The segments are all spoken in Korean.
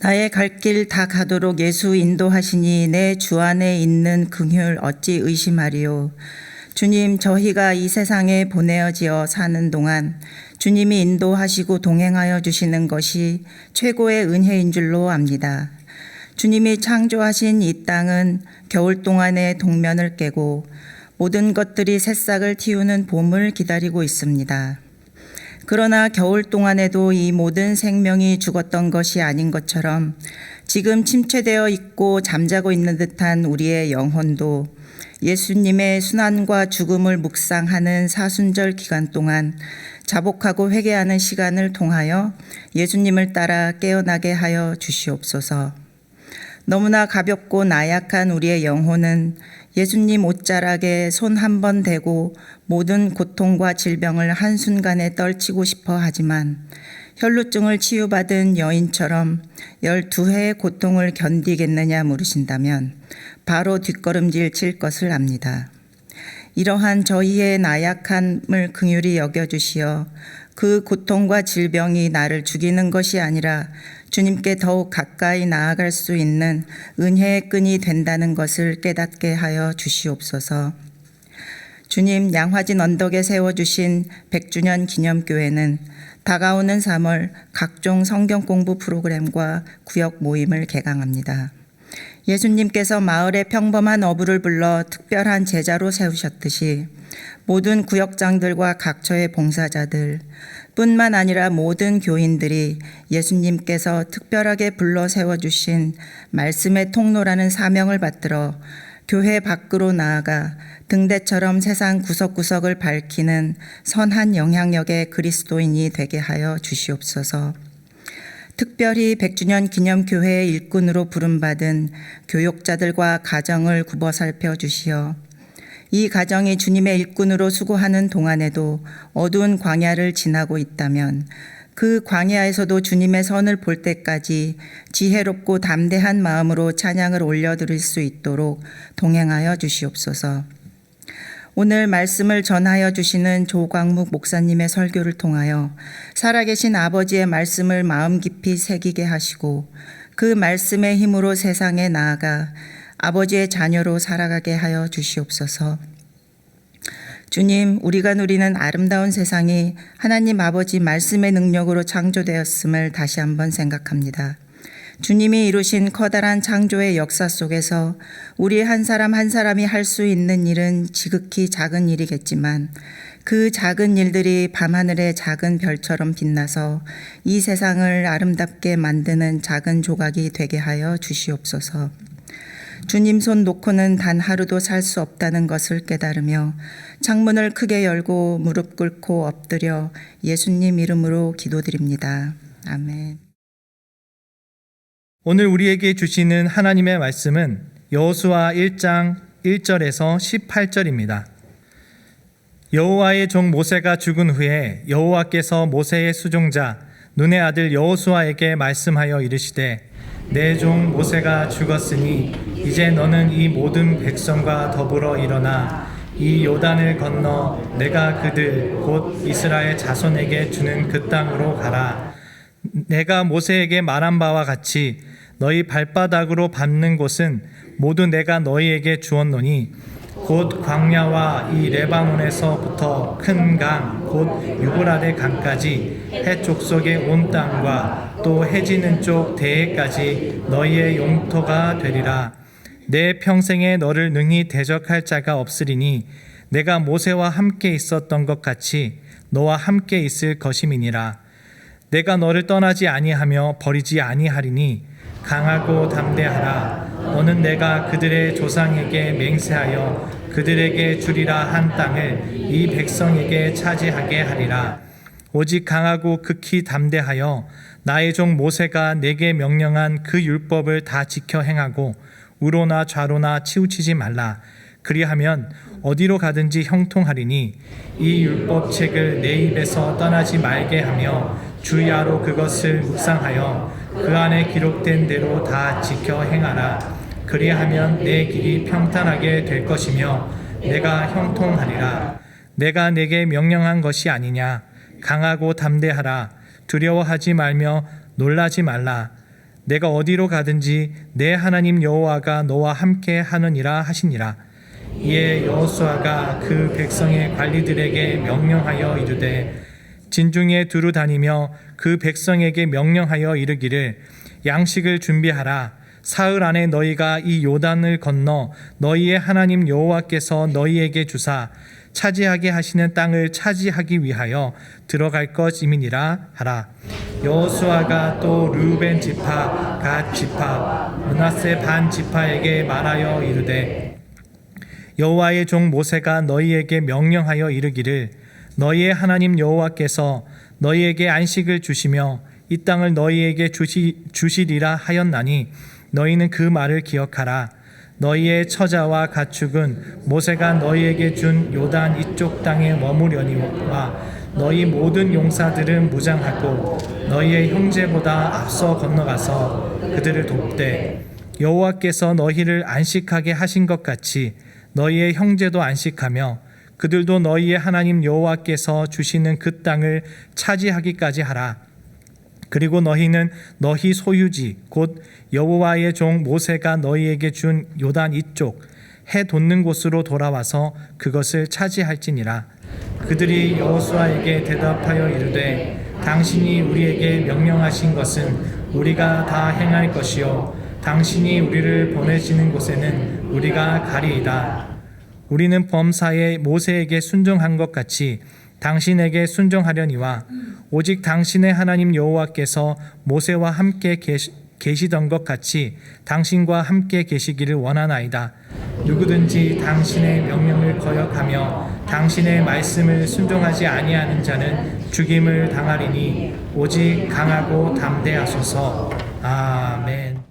나의 갈 길 다 가도록 예수 인도하시니 내 주 안에 있는 긍휼 어찌 의심하리요. 주님, 저희가 이 세상에 보내어지어 사는 동안 주님이 인도하시고 동행하여 주시는 것이 최고의 은혜인 줄로 압니다. 주님이 창조하신 이 땅은 겨울 동안의 동면을 깨고 모든 것들이 새싹을 틔우는 봄을 기다리고 있습니다. 그러나 겨울 동안에도 이 모든 생명이 죽었던 것이 아닌 것처럼 지금 침체되어 있고 잠자고 있는 듯한 우리의 영혼도 예수님의 순환과 죽음을 묵상하는 사순절 기간 동안 자복하고 회개하는 시간을 통하여 예수님을 따라 깨어나게 하여 주시옵소서. 너무나 가볍고 나약한 우리의 영혼은 예수님 옷자락에 손 한 번 대고 모든 고통과 질병을 한순간에 떨치고 싶어 하지만 혈루증을 치유받은 여인처럼 12회의 고통을 견디겠느냐 물으신다면 바로 뒷걸음질 칠 것을 압니다. 이러한 저희의 나약함을 긍휼히 여겨주시어 그 고통과 질병이 나를 죽이는 것이 아니라 주님께 더욱 가까이 나아갈 수 있는 은혜의 끈이 된다는 것을 깨닫게 하여 주시옵소서. 주님, 양화진 언덕에 세워주신 100주년 기념교회는 다가오는 3월 각종 성경 공부 프로그램과 구역 모임을 개강합니다. 예수님께서 마을의 평범한 어부를 불러 특별한 제자로 세우셨듯이 모든 구역장들과 각처의 봉사자들 뿐만 아니라 모든 교인들이 예수님께서 특별하게 불러 세워주신 말씀의 통로라는 사명을 받들어 교회 밖으로 나아가 등대처럼 세상 구석구석을 밝히는 선한 영향력의 그리스도인이 되게 하여 주시옵소서. 특별히 100주년 기념교회의 일꾼으로 부름받은 교육자들과 가정을 굽어 살펴주시어 이 가정이 주님의 일꾼으로 수고하는 동안에도 어두운 광야를 지나고 있다면 그 광야에서도 주님의 선을 볼 때까지 지혜롭고 담대한 마음으로 찬양을 올려드릴 수 있도록 동행하여 주시옵소서. 오늘 말씀을 전하여 주시는 조광묵 목사님의 설교를 통하여 살아계신 아버지의 말씀을 마음 깊이 새기게 하시고 그 말씀의 힘으로 세상에 나아가 아버지의 자녀로 살아가게 하여 주시옵소서. 주님, 우리가 누리는 아름다운 세상이 하나님 아버지 말씀의 능력으로 창조되었음을 다시 한번 생각합니다. 주님이 이루신 커다란 창조의 역사 속에서 우리 한 사람 한 사람이 할 수 있는 일은 지극히 작은 일이겠지만 그 작은 일들이 밤하늘의 작은 별처럼 빛나서 이 세상을 아름답게 만드는 작은 조각이 되게 하여 주시옵소서. 주님 손 놓고는 단 하루도 살 수 없다는 것을 깨달으며 창문을 크게 열고 무릎 꿇고 엎드려 예수님 이름으로 기도드립니다. 아멘. 오늘 우리에게 주시는 하나님의 말씀은 여호수아 1장 1절에서 18절입니다. 여호와의 종 모세가 죽은 후에 여호와께서 모세의 수종자 눈의 아들 여호수아에게 말씀하여 이르시되 내 종 모세가 죽었으니 이제 너는 이 모든 백성과 더불어 일어나 이 요단을 건너 내가 그들 곧 이스라엘 자손에게 주는 그 땅으로 가라. 내가 모세에게 말한 바와 같이 너희 발바닥으로 밟는 곳은 모두 내가 너희에게 주었노니 곧 광야와 이 레바논에서부터 큰 강 곧 유브라데 강까지 해 족속의 온 땅과 또 해지는 쪽 대해까지 너희의 영토가 되리라. 내 평생에 너를 능히 대적할 자가 없으리니 내가 모세와 함께 있었던 것 같이 너와 함께 있을 것임이니라. 내가 너를 떠나지 아니하며 버리지 아니하리니 강하고 담대하라. 너는 내가 그들의 조상에게 맹세하여 그들에게 주리라 한 땅을 이 백성에게 차지하게 하리라. 오직 강하고 극히 담대하여 나의 종 모세가 내게 명령한 그 율법을 다 지켜 행하고 우로나 좌로나 치우치지 말라. 그리하면 어디로 가든지 형통하리니 이 율법책을 내 입에서 떠나지 말게 하며 주야로 그것을 묵상하여 그 안에 기록된 대로 다 지켜 행하라. 그리하면 내 길이 평탄하게 될 것이며 내가 형통하리라. 내가 내게 명령한 것이 아니냐. 강하고 담대하라. 두려워하지 말며 놀라지 말라. 내가 어디로 가든지 내 하나님 여호와가 너와 함께 하느니라 하시니라. 이에 여호수아가 그 백성의 관리들에게 명령하여 이르되 진중에 두루 다니며 그 백성에게 명령하여 이르기를 양식을 준비하라. 사흘 안에 너희가 이 요단을 건너 너희의 하나님 여호와께서 너희에게 주사 차지하게 하시는 땅을 차지하기 위하여 들어갈 것임이니라 하라. 여호수아가 또 르우벤 지파, 갓 지파, 므낫세 반 지파에게 말하여 이르되 여호와의 종 모세가 너희에게 명령하여 이르기를 너희의 하나님 여호와께서 너희에게 안식을 주시며 이 땅을 너희에게 주시리라 하였나니 너희는 그 말을 기억하라. 너희의 처자와 가축은 모세가 너희에게 준 요단 이쪽 땅에 머무려니와 너희 모든 용사들은 무장하고 너희의 형제보다 앞서 건너가서 그들을 돕되 여호와께서 너희를 안식하게 하신 것 같이 너희의 형제도 안식하며 그들도 너희의 하나님 여호와께서 주시는 그 땅을 차지하기까지 하라. 그리고 너희는 너희 소유지 곧 여호와의 종 모세가 너희에게 준 요단 이쪽 해 돋는 곳으로 돌아와서 그것을 차지할지니라. 그들이 여호수아에게 대답하여 이르되 당신이 우리에게 명령하신 것은 우리가 다 행할 것이요 당신이 우리를 보내시는 곳에는 우리가 가리이다. 우리는 범사에 모세에게 순종한 것 같이 당신에게 순종하려니와 오직 당신의 하나님 여호와께서 모세와 함께 계시던 것 같이 당신과 함께 계시기를 원하나이다. 누구든지 당신의 명령을 거역하며 당신의 말씀을 순종하지 아니하는 자는 죽임을 당하리니 오직 강하고 담대하소서. 아멘.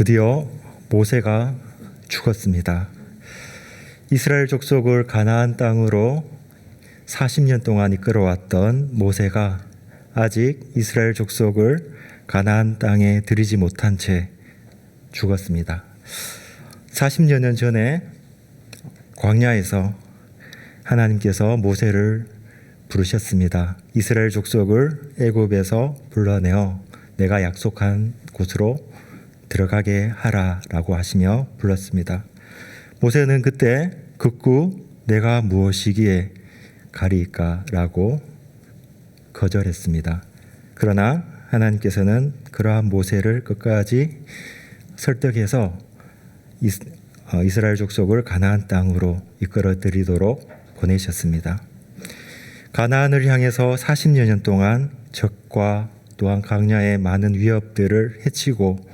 드디어 모세가 죽었습니다. 이스라엘 족속을 가나안 땅으로 40년 동안 이끌어왔던 모세가 아직 이스라엘 족속을 가나안 땅에 들이지 못한 채 죽었습니다. 40여 년 전에 광야에서 하나님께서 모세를 부르셨습니다. 이스라엘 족속을 애굽에서 불러내어 내가 약속한 곳으로 들어가게 하라라고 하시며 불렀습니다. 모세는 그때 극구 내가 무엇이기에 가리이까라고 거절했습니다. 그러나 하나님께서는 그러한 모세를 끝까지 설득해서 이스라엘 족속을 가나안 땅으로 이끌어들이도록 보내셨습니다. 가나안을 향해서 40여 년 동안 적과 또한 광야의 많은 위협들을 해치고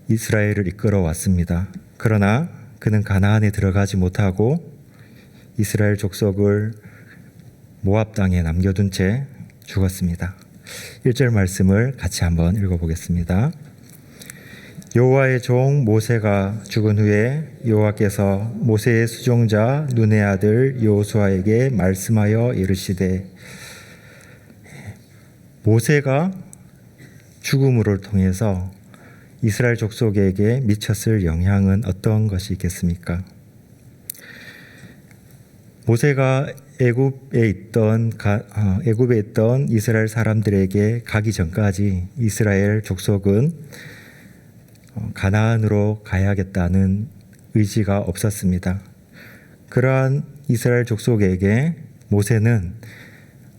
이스라엘을 이끌어 왔습니다. 그러나 그는 가나안에 들어가지 못하고 이스라엘 족속을 모압 땅에 남겨둔 채 죽었습니다. 1절 말씀을 같이 한번 읽어보겠습니다. 여호와의 종 모세가 죽은 후에 여호와께서 모세의 수종자 눈의 아들 여호수아에게 말씀하여 이르시되. 모세가 죽음을 통해서 이스라엘 족속에게 미쳤을 영향은 어떤 것이 있겠습니까? 모세가 애굽에 있던 이스라엘 사람들에게 가기 전까지 이스라엘 족속은 가나안으로 가야겠다는 의지가 없었습니다. 그러한 이스라엘 족속에게 모세는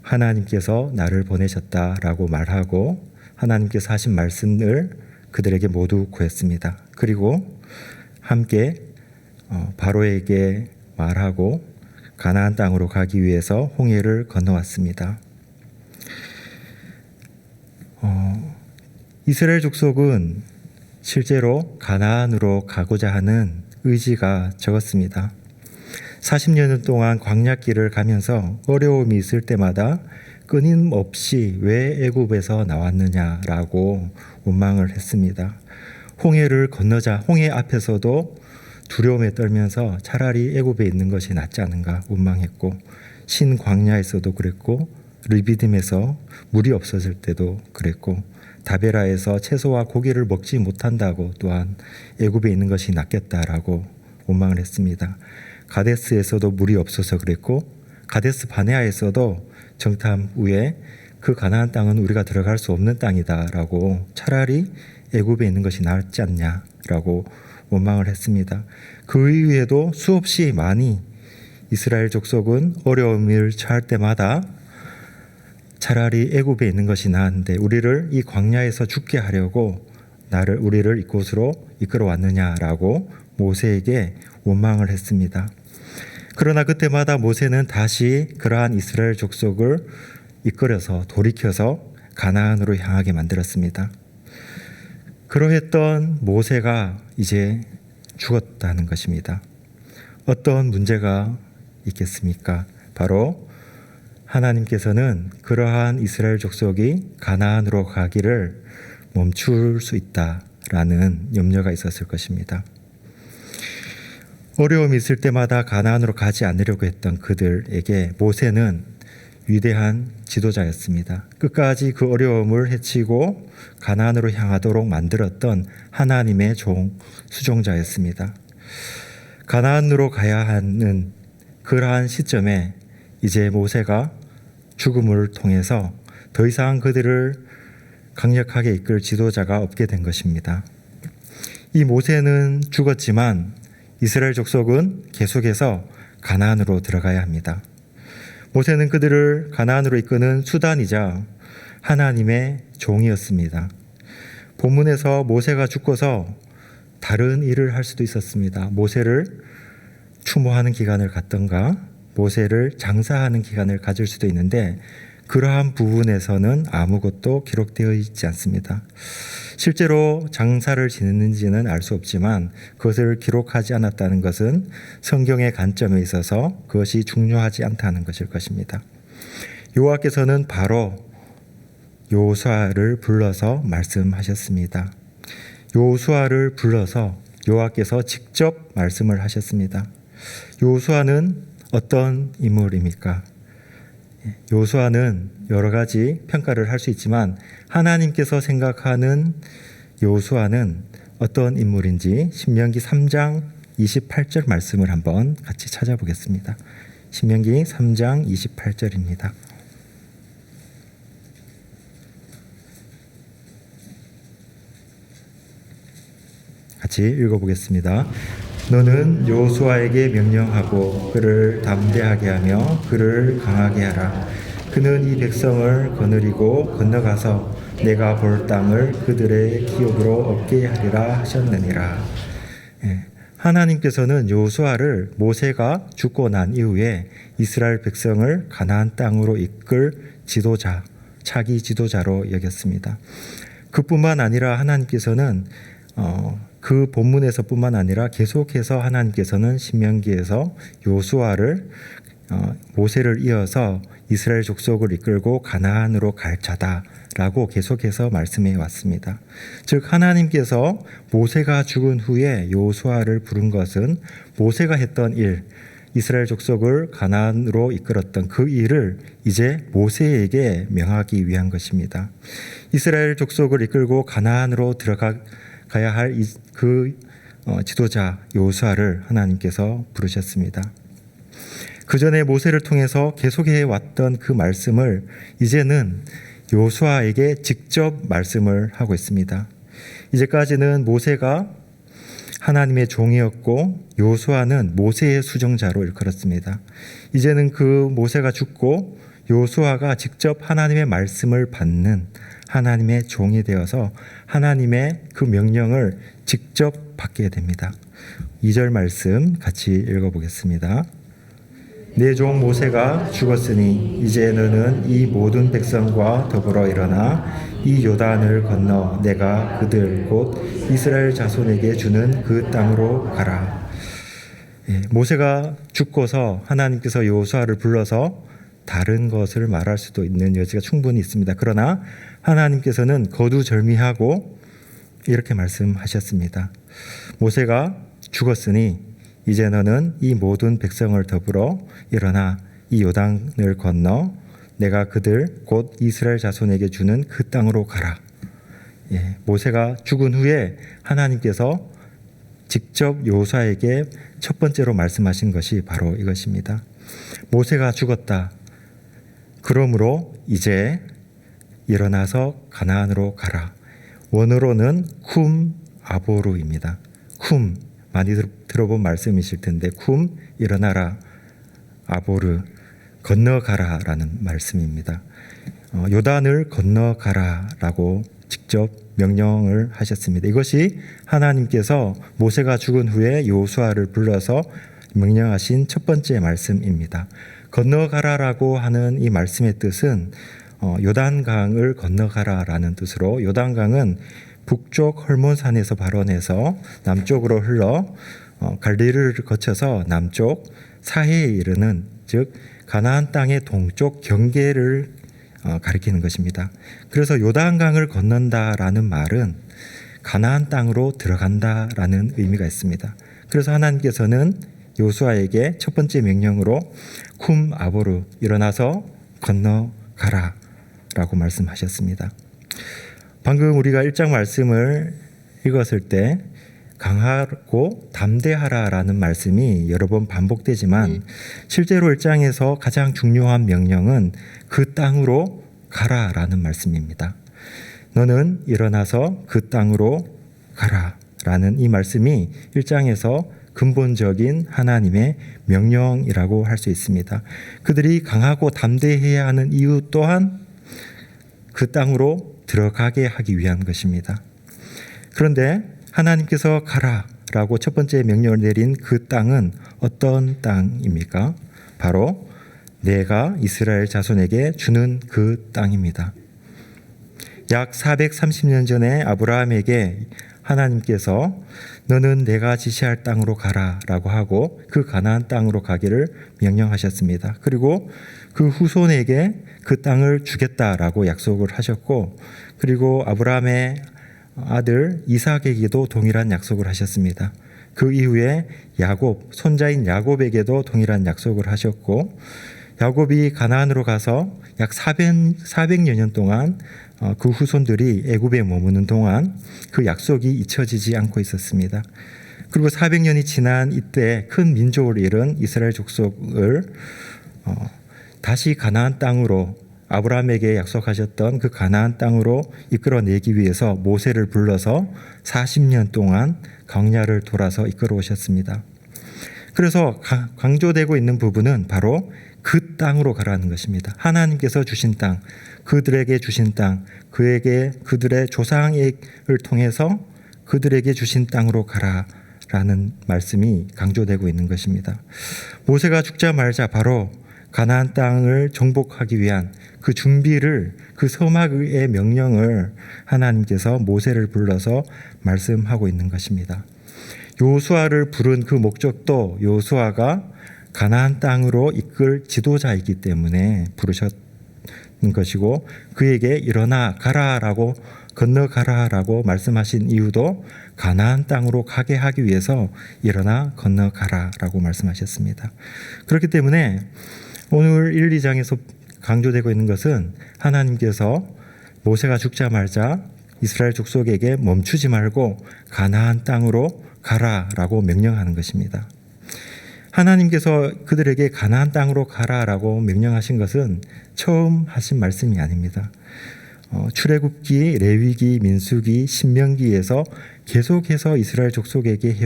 하나님께서 나를 보내셨다라고 말하고 하나님께서 하신 말씀을 그들에게 모두 구했습니다. 그리고 함께 바로에게 말하고 가나안 땅으로 가기 위해서 홍해를 건너왔습니다. 이스라엘 족속은 실제로 가나안으로 가고자 하는 의지가 적었습니다. 40년 동안 광야길을 가면서 어려움이 있을 때마다 끊임없이 왜 애굽에서 나왔느냐라고 원망을 했습니다. 홍해를 건너자 홍해 앞에서도 두려움에 떨면서 차라리 애굽에 있는 것이 낫지 않은가 원망했고, 신광야에서도 그랬고, 르비딤에서 물이 없어질 때도 그랬고, 다베라에서 채소와 고기를 먹지 못한다고 또한 애굽에 있는 것이 낫겠다라고 원망을 했습니다. 가데스에서도 물이 없어서 그랬고, 가데스 바네아에서도 정탐 후에 그 가나안 땅은 우리가 들어갈 수 없는 땅이다라고 차라리 애굽에 있는 것이 낫지 않냐라고 원망을 했습니다. 그 이후에도 수없이 많이 이스라엘 족속은 어려움을 처할 때마다 차라리 애굽에 있는 것이 나은데 우리를 이 광야에서 죽게 하려고 우리를 이곳으로 이끌어 왔느냐라고 모세에게 원망을 했습니다. 그러나 그때마다 모세는 다시 그러한 이스라엘 족속을 이끌어서 돌이켜서 가나안으로 향하게 만들었습니다. 그러했던 모세가 이제 죽었다는 것입니다. 어떤 문제가 있겠습니까? 바로 하나님께서는 그러한 이스라엘 족속이 가나안으로 가기를 멈출 수 있다라는 염려가 있었을 것입니다. 어려움이 있을 때마다 가나안으로 가지 않으려고 했던 그들에게 모세는 위대한 지도자였습니다. 끝까지 그 어려움을 헤치고 가나안으로 향하도록 만들었던 하나님의 수종자였습니다. 가나안으로 가야 하는 그러한 시점에 이제 모세가 죽음을 통해서 더 이상 그들을 강력하게 이끌 지도자가 없게 된 것입니다. 이 모세는 죽었지만 이스라엘 족속은 계속해서 가나안으로 들어가야 합니다. 모세는 그들을 가나안으로 이끄는 수단이자 하나님의 종이었습니다. 본문에서 모세가 죽고서 다른 일을 할 수도 있었습니다. 모세를 추모하는 기간을 갖던가 모세를 장사하는 기간을 가질 수도 있는데 그러한 부분에서는 아무것도 기록되어 있지 않습니다. 실제로 장사를 지냈는지는 알 수 없지만 그것을 기록하지 않았다는 것은 성경의 관점에 있어서 그것이 중요하지 않다는 것일 것입니다. 여호와께서는 바로 여호수아를 불러서 말씀하셨습니다. 여호수아를 불러서 여호와께서 직접 말씀을 하셨습니다. 여호수아는 어떤 인물입니까? 여호수아는 여러 가지 평가를 할 수 있지만 하나님께서 생각하는 여호수아는 어떤 인물인지 신명기 3장 28절 말씀을 한번 같이 찾아보겠습니다. 신명기 3장 28절입니다. 같이 읽어보겠습니다. 너는 여호수아에게 명령하고 그를 담대하게 하며 그를 강하게 하라. 그는 이 백성을 거느리고 건너가서 내가 볼 땅을 그들의 기업으로 얻게 하리라 하셨느니라. 하나님께서는 여호수아를 모세가 죽고 난 이후에 이스라엘 백성을 가나안 땅으로 이끌 지도자, 차기 지도자로 여겼습니다. 그뿐만 아니라 하나님께서는 그 본문에서뿐만 아니라 계속해서 하나님께서는 신명기에서 여호수아를 모세를 이어서 이스라엘 족속을 이끌고 가나안으로 갈 자다라고 계속해서 말씀해 왔습니다. 즉 하나님께서 모세가 죽은 후에 여호수아를 부른 것은 모세가 했던 일, 이스라엘 족속을 가나안으로 이끌었던 그 일을 이제 모세에게 명하기 위한 것입니다. 이스라엘 족속을 이끌고 가나안으로 들어가야 할 그 지도자 여호수아를 하나님께서 부르셨습니다. 그 전에 모세를 통해서 계속해 왔던 그 말씀을 이제는 여호수아에게 직접 말씀을 하고 있습니다. 이제까지는 모세가 하나님의 종이었고 여호수아는 모세의 수종자로 일컬었습니다. 이제는 그 모세가 죽고 여호수아가 직접 하나님의 말씀을 받는 하나님의 종이 되어서 하나님의 그 명령을 직접 받게 됩니다. 2절 말씀 같이 읽어보겠습니다. 내 종 모세가 죽었으니 이제 너는 이 모든 백성과 더불어 일어나 이 요단을 건너 내가 그들 곧 이스라엘 자손에게 주는 그 땅으로 가라. 모세가 죽고서 하나님께서 여호수아를 불러서 다른 것을 말할 수도 있는 여지가 충분히 있습니다. 그러나 하나님께서는 거두절미하고 이렇게 말씀하셨습니다. 모세가 죽었으니 이제 너는 이 모든 백성을 더불어 일어나 이 요단을 건너 내가 그들 곧 이스라엘 자손에게 주는 그 땅으로 가라. 모세가 죽은 후에 하나님께서 직접 여호수아에게 첫 번째로 말씀하신 것이 바로 이것입니다. 모세가 죽었다. 그러므로 이제 일어나서 가나안으로 가라. 원어로는 쿰 아보루입니다. 쿰 많이 들어본 말씀이실 텐데 쿰 일어나라, 아보르 건너가라라는 말씀입니다. 요단을 건너가라라고 직접 명령을 하셨습니다. 이것이 하나님께서 모세가 죽은 후에 여호수아를 불러서 명령하신 첫 번째 말씀입니다. 건너가라라고 하는 이 말씀의 뜻은 요단강을 건너가라라는 뜻으로 요단강은 북쪽 헐몬산에서 발원해서 남쪽으로 흘러 갈릴리를 거쳐서 남쪽 사해에 이르는 즉 가나안 땅의 동쪽 경계를 가리키는 것입니다. 그래서 요단강을 건넌다라는 말은 가나안 땅으로 들어간다라는 의미가 있습니다. 그래서 하나님께서는 여호수아에게 첫 번째 명령으로 쿰 아보르 일어나서 건너가라라고 말씀하셨습니다. 방금 우리가 1장 말씀을 읽었을 때 강하고 담대하라라는 말씀이 여러 번 반복되지만 실제로 1장에서 가장 중요한 명령은 그 땅으로 가라라는 말씀입니다. 너는 일어나서 그 땅으로 가라라는 이 말씀이 1장에서 근본적인 하나님의 명령이라고 할 수 있습니다. 그들이 강하고 담대해야 하는 이유 또한 그 땅으로 들어가게 하기 위한 것입니다. 그런데 하나님께서 가라라고 첫 번째 명령을 내린 그 땅은 어떤 땅입니까? 바로 내가 이스라엘 자손에게 주는 그 땅입니다. 약 430년 전에 아브라함에게 하나님께서 너는 내가 지시할 땅으로 가라라고 하고 그 가나안 땅으로 가기를 명령하셨습니다. 그리고 그 후손에게 그 땅을 주겠다라고 약속을 하셨고 그리고 아브라함의 아들 이삭에게도 동일한 약속을 하셨습니다. 그 이후에 야곱, 손자인 야곱에게도 동일한 약속을 하셨고 야곱이 가나안으로 가서 약 400여 년 동안 그 후손들이 애굽에 머무는 동안 그 약속이 잊혀지지 않고 있었습니다. 그리고 400년이 지난 이때 큰 민족을 잃은 이스라엘 족속을 다시 가나안 땅으로, 아브라함에게 약속하셨던 그 가나안 땅으로 이끌어내기 위해서 모세를 불러서 40년 동안 광야를 돌아서 이끌어 오셨습니다. 그래서 강조되고 있는 부분은 바로 그 땅으로 가라는 것입니다. 하나님께서 주신 땅, 그들에게 주신 땅, 그들의 조상을 통해서 그들에게 주신 땅으로 가라라는 말씀이 강조되고 있는 것입니다. 모세가 죽자마자 바로 가나안 땅을 정복하기 위한 그 준비를, 그 서막의 명령을 하나님께서 모세를 불러서 말씀하고 있는 것입니다. 요수아를 부른 그 목적도 요수아가 가나안 땅으로 이끌 지도자이기 때문에 부르셨는 것이고, 그에게 일어나 가라라고, 건너가라라고 말씀하신 이유도 가나안 땅으로 가게 하기 위해서 일어나 건너가라라고 말씀하셨습니다. 그렇기 때문에 오늘 1, 2장에서 강조되고 있는 것은 하나님께서 모세가 죽자마자 이스라엘 족속에게 멈추지 말고 가나안 땅으로 가라라고 명령하는 것입니다. 하나님께서 그들에게 가나안 땅으로 가라라고 명령하신 것은 처음 하신 말씀이 아닙니다. 출애굽기, 레위기, 민수기, 신명기에서 계속해서 이스라엘 족속에게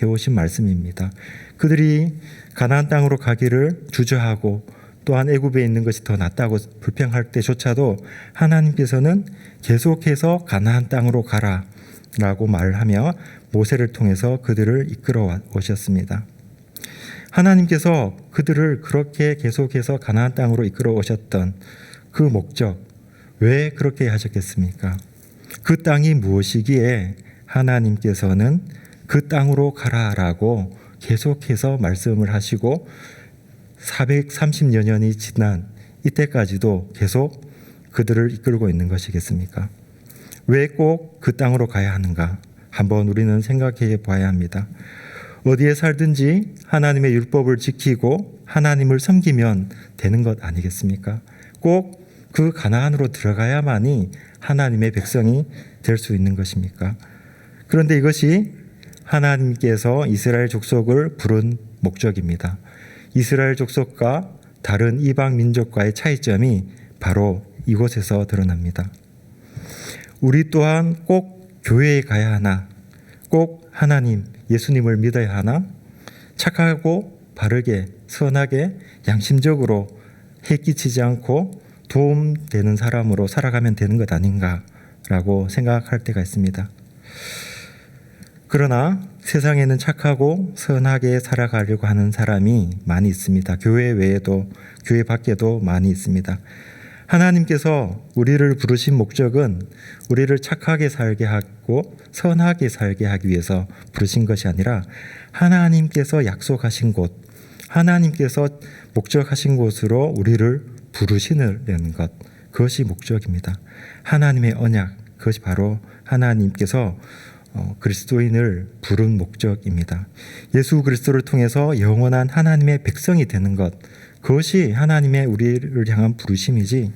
해오신 말씀입니다. 그들이 가나안 땅으로 가기를 주저하고 또한 애굽에 있는 것이 더 낫다고 불평할 때조차도 하나님께서는 계속해서 가나안 땅으로 가라라고 말하며 모세를 통해서 그들을 이끌어 오셨습니다. 하나님께서 그들을 그렇게 계속해서 가나안 땅으로 이끌어 오셨던 그 목적, 왜 그렇게 하셨겠습니까? 그 땅이 무엇이기에 하나님께서는 그 땅으로 가라라고 계속해서 말씀을 하시고 430여 년이 지난 이때까지도 계속 그들을 이끌고 있는 것이겠습니까? 왜 꼭 그 땅으로 가야 하는가? 한번 우리는 생각해 봐야 합니다. 어디에 살든지 하나님의 율법을 지키고 하나님을 섬기면 되는 것 아니겠습니까? 꼭 그 가나안으로 들어가야만이 하나님의 백성이 될 수 있는 것입니까? 그런데 이것이 하나님께서 이스라엘 족속을 부른 목적입니다. 이스라엘 족속과 다른 이방 민족과의 차이점이 바로 이곳에서 드러납니다. 우리 또한 꼭 교회에 가야 하나? 꼭 하나님, 예수님을 믿어야 하나? 착하고 바르게, 선하게, 양심적으로 해끼치지 않고 도움되는 사람으로 살아가면 되는 것 아닌가라고 생각할 때가 있습니다. 그러나 세상에는 착하고 선하게 살아가려고 하는 사람이 많이 있습니다. 교회 외에도, 교회 밖에도 많이 있습니다. 하나님께서 우리를 부르신 목적은 우리를 착하게 살게 하고 선하게 살게 하기 위해서 부르신 것이 아니라 하나님께서 약속하신 곳, 하나님께서 목적하신 곳으로 우리를 부르시는 것, 그것이 목적입니다. 하나님의 언약, 그것이 바로 하나님께서 그리스도인을 부른 목적입니다. 예수 그리스도를 통해서 영원한 하나님의 백성이 되는 것, 그것이 하나님의 우리를 향한 부르심이지,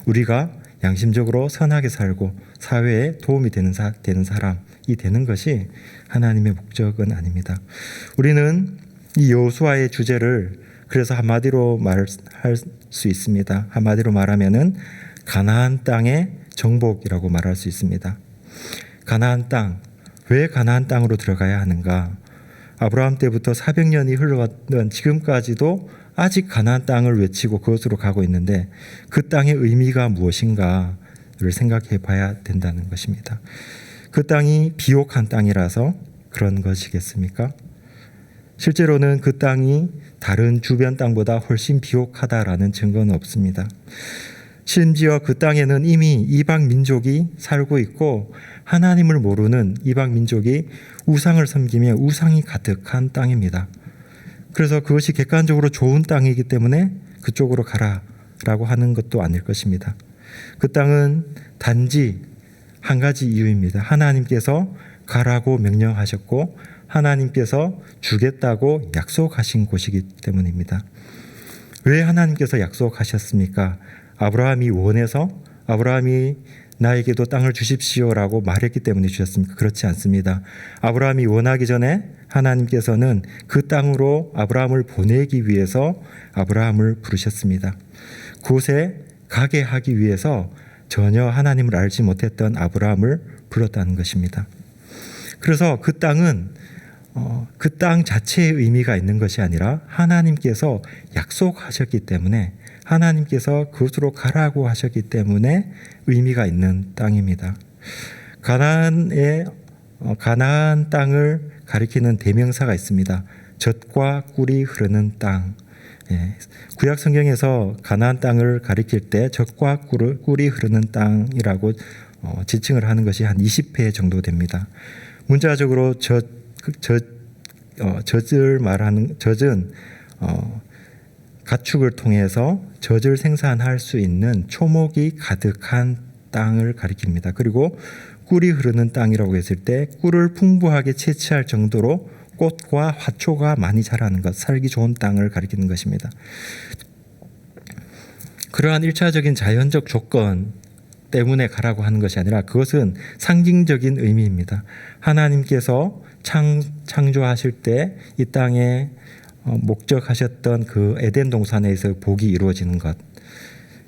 우리가 양심적으로 선하게 살고 사회에 도움이 되는 사람이 되는 것이 하나님의 목적은 아닙니다. 우리는 이 여호수아의 주제를 그래서 한마디로 말할 수 있습니다. 한마디로 말하면은 가나안 땅의 정복이라고 말할 수 있습니다. 가나안 땅, 왜 가나안 땅으로 들어가야 하는가? 아브라함 때부터 400년이 흘러갔던 지금까지도 아직 가나안 땅을 외치고 그것으로 가고 있는데 그 땅의 의미가 무엇인가를 생각해 봐야 된다는 것입니다. 그 땅이 비옥한 땅이라서 그런 것이겠습니까? 실제로는 그 땅이 다른 주변 땅보다 훨씬 비옥하다라는 증거는 없습니다. 심지어 그 땅에는 이미 이방 민족이 살고 있고 하나님을 모르는 이방 민족이 우상을 섬기며 우상이 가득한 땅입니다. 그래서 그것이 객관적으로 좋은 땅이기 때문에 그쪽으로 가라라고 하는 것도 아닐 것입니다. 그 땅은 단지 한 가지 이유입니다. 하나님께서 가라고 명령하셨고 하나님께서 주겠다고 약속하신 곳이기 때문입니다. 왜 하나님께서 약속하셨습니까? 아브라함이 원해서 아브라함이 나에게도 땅을 주십시오라고 말했기 때문에 주셨습니까? 그렇지 않습니다. 아브라함이 원하기 전에 하나님께서는 그 땅으로 아브라함을 보내기 위해서 아브라함을 부르셨습니다. 그곳에 가게 하기 위해서 전혀 하나님을 알지 못했던 아브라함을 불렀다는 것입니다. 그래서 그 땅은 그 땅 자체의 의미가 있는 것이 아니라 하나님께서 약속하셨기 때문에, 하나님께서 그곳으로 가라고 하셨기 때문에 의미가 있는 땅입니다. 가나안 땅을 가리키는 대명사가 있습니다. 젖과 꿀이 흐르는 땅. 구약 성경에서 가나안 땅을 가리킬 때 젖과 꿀이 흐르는 땅이라고 지칭을 하는 것이 한 20회 정도 됩니다. 문자적으로 젖은 가축을 통해서 젖을 생산할 수 있는 초목이 가득한 땅을 가리킵니다. 그리고 꿀이 흐르는 땅이라고 했을 때 꿀을 풍부하게 채취할 정도로 꽃과 화초가 많이 자라는 것, 살기 좋은 땅을 가리키는 것입니다. 그러한 1차적인 자연적 조건 때문에 가라고 하는 것이 아니라 그것은 상징적인 의미입니다. 하나님께서 창조하실 때 이 땅에 목적하셨던 그 에덴 동산에서 복이 이루어지는 것,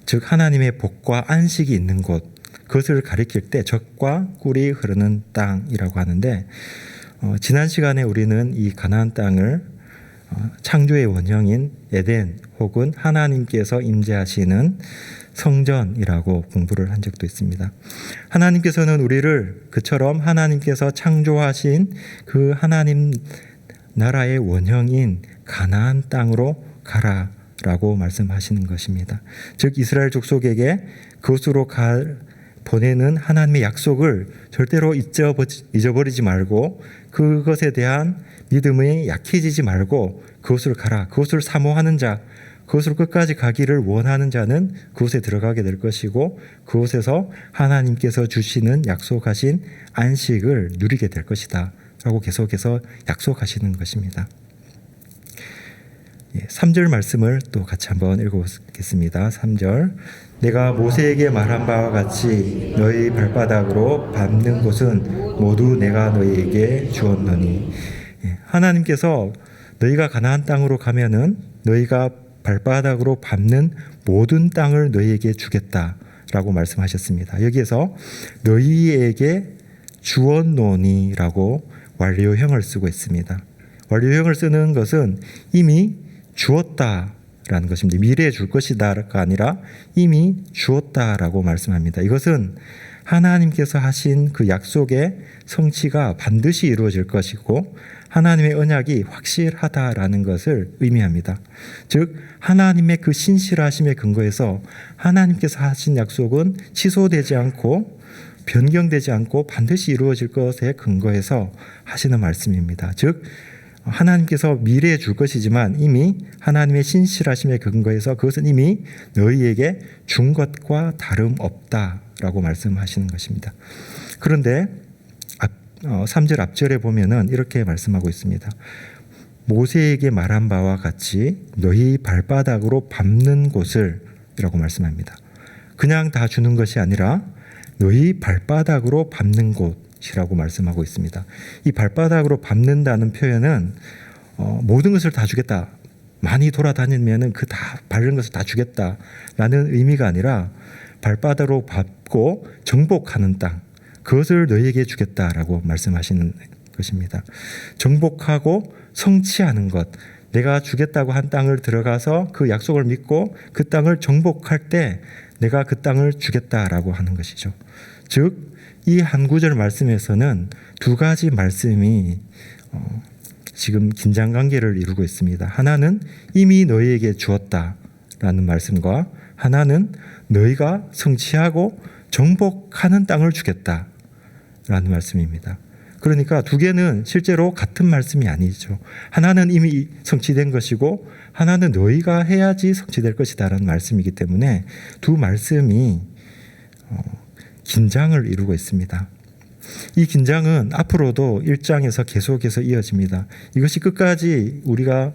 즉 하나님의 복과 안식이 있는 곳, 그것을 가리킬 때 젖과 꿀이 흐르는 땅이라고 하는데, 지난 시간에 우리는 이 가나안 땅을 창조의 원형인 에덴 혹은 하나님께서 임재하시는 성전이라고 공부를 한 적도 있습니다. 하나님께서는 우리를 그처럼 하나님께서 창조하신 그 하나님 나라의 원형인 가나안 땅으로 가라라고 말씀하시는 것입니다. 즉 이스라엘 족속에게 그곳으로 보내는 하나님의 약속을 절대로 잊어버리지 말고, 그것에 대한 믿음이 약해지지 말고 그곳을 가라. 그곳을 사모하는 자, 그곳으로 끝까지 가기를 원하는 자는 그곳에 들어가게 될 것이고, 그곳에서 하나님께서 주시는 약속하신 안식을 누리게 될 것이다 라고 계속해서 약속하시는 것입니다. 3절 말씀을 또 같이 한번 읽어보겠습니다. 3절. 내가 모세에게 말한 바와 같이 너희 발바닥으로 밟는 곳은 모두 내가 너희에게 주었노니. 하나님께서 너희가 가나안 땅으로 가면은 너희가 발바닥으로 밟는 모든 땅을 너희에게 주겠다라고 말씀하셨습니다. 여기에서 너희에게 주었노니라고 완료형을 쓰고 있습니다. 완료형을 쓰는 것은 이미 주었다라는 것입니다. 미래에 줄 것이다가 아니라 이미 주었다라고 말씀합니다. 이것은 하나님께서 하신 그 약속의 성취가 반드시 이루어질 것이고 하나님의 언약이 확실하다라는 것을 의미합니다. 즉 하나님의 그 신실하심에 근거해서 하나님께서 하신 약속은 취소되지 않고 변경되지 않고 반드시 이루어질 것에 근거해서 하시는 말씀입니다. 즉 하나님께서 미래에 줄 것이지만 이미 하나님의 신실하심에 근거해서 그것은 이미 너희에게 준 것과 다름없다라고 말씀하시는 것입니다. 그런데 3절 앞절에 보면은 이렇게 말씀하고 있습니다. 모세에게 말한 바와 같이 너희 발바닥으로 밟는 곳을 이라고 말씀합니다. 그냥 다 주는 것이 아니라 너희 발바닥으로 밟는 곳이라고 말씀하고 있습니다. 이 발바닥으로 밟는다는 표현은 모든 것을 다 주겠다. 많이 돌아다니면은 그 다 밟는 것을 다 주겠다라는 의미가 아니라 발바닥으로 밟고 정복하는 땅, 그것을 너희에게 주겠다라고 말씀하시는 것입니다. 정복하고 성취하는 것, 내가 주겠다고 한 땅을 들어가서 그 약속을 믿고 그 땅을 정복할 때 내가 그 땅을 주겠다라고 하는 것이죠. 즉 이 한 구절 말씀에서는 두 가지 말씀이 지금 긴장관계를 이루고 있습니다. 하나는 이미 너희에게 주었다라는 말씀과 하나는 너희가 성취하고 정복하는 땅을 주겠다라는 말씀입니다. 그러니까 두 개는 실제로 같은 말씀이 아니죠. 하나는 이미 성취된 것이고 하나는 너희가 해야지 성취될 것이다라는 말씀이기 때문에 두 말씀이 긴장을 이루고 있습니다. 이 긴장은 앞으로도 1장에서 계속해서 이어집니다. 이것이 끝까지 우리가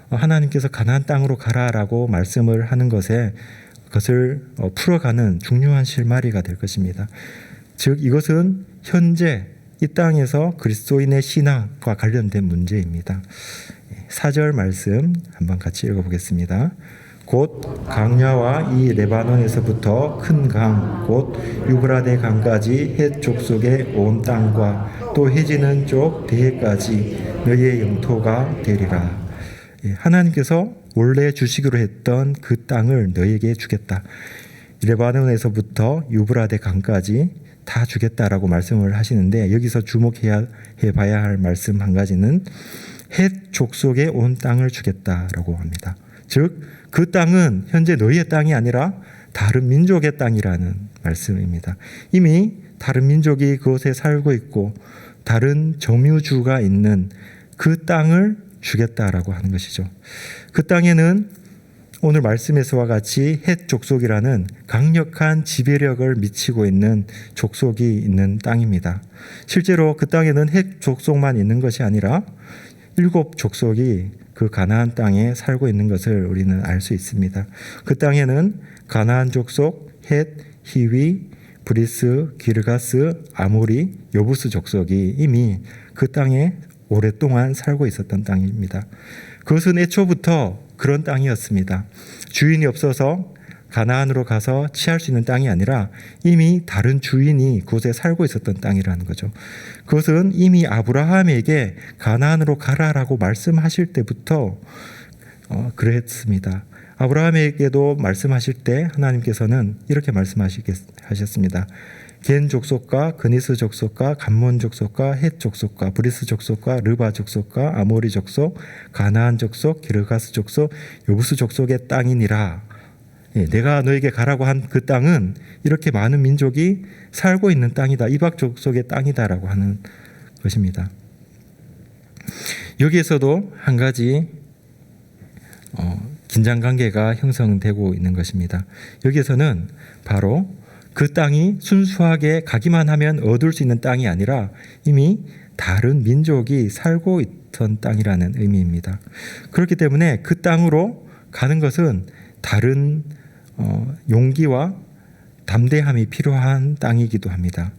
하나님께서 가나안 땅으로 가라라고 말씀을 하는 그것을 풀어가는 중요한 실마리가 될 것입니다. 즉 이것은 현재 이 땅에서 그리스도인의 신앙과 관련된 문제입니다. 4절 말씀 한번 같이 읽어보겠습니다. 곧 강야와 이 레바논에서부터 큰 강, 곧 유브라데 강까지 헷 족속의 온 땅과 또 해지는 쪽 대해까지 너희의 영토가 되리라. 하나님께서 원래 주시기로 했던 그 땅을 너희에게 주겠다. 레바논에서부터 유브라데 강까지 다 주겠다라고 말씀을 하시는데, 여기서 주목해야 봐야 할 말씀 한 가지는 헷 족속의 온 땅을 주겠다라고 합니다. 즉 그 땅은 현재 너희의 땅이 아니라 다른 민족의 땅이라는 말씀입니다. 이미 다른 민족이 그곳에 살고 있고 다른 점유주가 있는 그 땅을 주겠다라고 하는 것이죠. 그 땅에는 오늘 말씀에서와 같이 헷 족속이라는 강력한 지배력을 미치고 있는 족속이 있는 땅입니다. 실제로 그 땅에는 헷 족속만 있는 것이 아니라 7 족속이 그 가나안 땅에 살고 있는 것을 우리는 알 수 있습니다. 그 땅에는 가나안 족속, 헷, 히위, 브리스, 기르가스, 아모리, 여부스 족속이 이미 그 땅에 오랫동안 살고 있었던 땅입니다. 그것은 애초부터 그런 땅이었습니다. 주인이 없어서 가나안으로 가서 취할 수 있는 땅이 아니라 이미 다른 주인이 그곳에 살고 있었던 땅이라는 거죠. 그것은 이미 아브라함에게 가나안으로 가라라고 말씀하실 때부터 그랬습니다. 아브라함에게도 말씀하실 때 하나님께서는 이렇게 말씀하셨습니다. 겐 족속과 그니스 족속과 감몬 족속과 헷 족속과 브리스 족속과 르바 족속과 아모리 족속, 가나안 족속, 기르가스 족속, 여부스 족속의 땅이니라. 내가 너에게 가라고 한 그 땅은 이렇게 많은 민족이 살고 있는 땅이다. 이방 족속의 땅이다라고 하는 것입니다. 여기에서도 한 가지 긴장관계가 형성되고 있는 것입니다. 여기에서는 바로 그 땅이 순수하게 가기만 하면 얻을 수 있는 땅이 아니라 이미 다른 민족이 살고 있던 땅이라는 의미입니다. 그렇기 때문에 그 땅으로 가는 것은 다른 용기와 담대함이 필요한 땅이기도 합니다.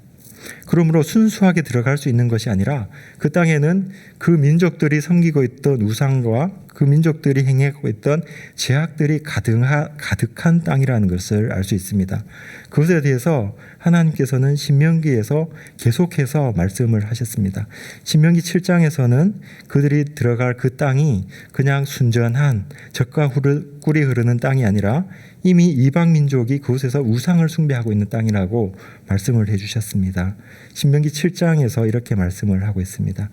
그러므로 순수하게 들어갈 수 있는 것이 아니라 그 땅에는 그 민족들이 섬기고 있던 우상과 그 민족들이 행하고 있던 죄악들이 가득한 땅이라는 것을 알 수 있습니다. 그것에 대해서 하나님께서는 신명기에서 계속해서 말씀을 하셨습니다. 신명기 7장에서는 그들이 들어갈 그 땅이 그냥 순전한 젖과 꿀이 흐르는 땅이 아니라 이미 이방 민족이 그곳에서 우상을 숭배하고 있는 땅이라고 말씀을 해주셨습니다. 신명기 7장에서 이렇게 말씀을 하고 있습니다.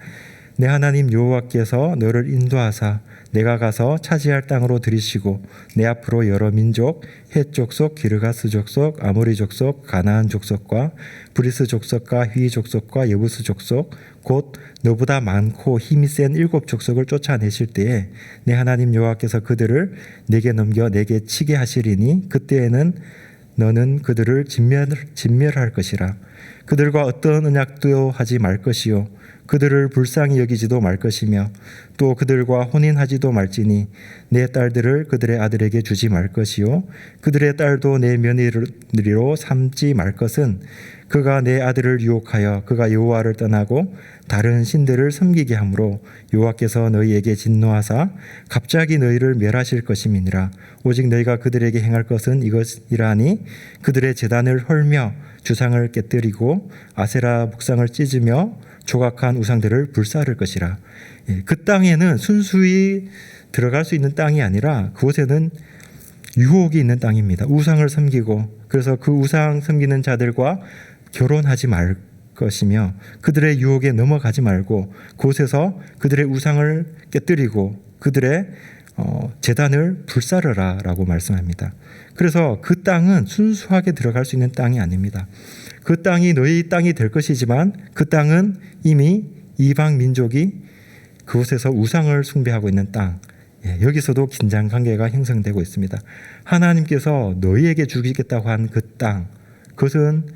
내 하나님 여호와께서 너를 인도하사 내가 가서 차지할 땅으로 들이시고 내 앞으로 여러 민족, 헷 족속, 기르가스 족속, 아모리 족속, 가나안 족속과 브리스 족속과 휘 족속과 여부스 족속, 곧 너보다 많고 힘이 센 7 족속을 쫓아내실 때에 내 하나님 여호와께서 그들을 내게 넘겨 내게 치게 하시리니 그때에는 너는 그들을 진멸할 것이라. 그들과 어떤 언약도 하지 말 것이요 그들을 불쌍히 여기지도 말 것이며 또 그들과 혼인하지도 말지니 내 딸들을 그들의 아들에게 주지 말 것이요 그들의 딸도 내 며느리로 삼지 말 것은 그가 내 아들을 유혹하여 그가 여호와를 떠나고 다른 신들을 섬기게 하므로 여호와께서 너희에게 진노하사 갑자기 너희를 멸하실 것임이니라. 오직 너희가 그들에게 행할 것은 이것이라니 그들의 제단을 헐며 주상을 깨뜨리고 아세라 목상을 찢으며 조각한 우상들을 불사를 것이라. 그 땅에는 순수히 들어갈 수 있는 땅이 아니라 그곳에는 유혹이 있는 땅입니다. 우상을 섬기고 그래서 그 우상 섬기는 자들과 결혼하지 말 것이며 그들의 유혹에 넘어가지 말고 그곳에서 그들의 우상을 깨뜨리고 그들의 제단을 불사르라 라고 말씀합니다. 그래서 그 땅은 순수하게 들어갈 수 있는 땅이 아닙니다. 그 땅이 너희 땅이 될 것이지만 그 땅은 이미 이방 민족이 그곳에서 우상을 숭배하고 있는 땅, 여기서도 긴장관계가 형성되고 있습니다. 하나님께서 너희에게 주시겠다고 한 그 땅, 그것은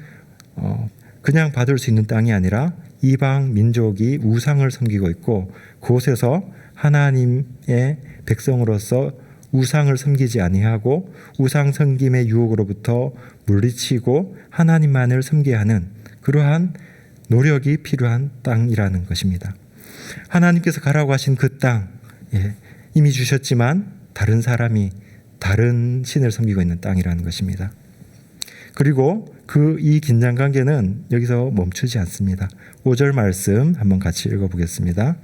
그냥 받을 수 있는 땅이 아니라 이방 민족이 우상을 섬기고 있고 그곳에서 하나님의 백성으로서 우상을 섬기지 아니하고 우상 섬김의 유혹으로부터 물리치고 하나님만을 섬겨야 하는 그러한 노력이 필요한 땅이라는 것입니다. 하나님께서 가라고 하신 그 땅, 이미 주셨지만 다른 사람이 다른 신을 섬기고 있는 땅이라는 것입니다. 그리고 이 긴장관계는 여기서 멈추지 않습니다. 5절 말씀 한번 같이 읽어보겠습니다.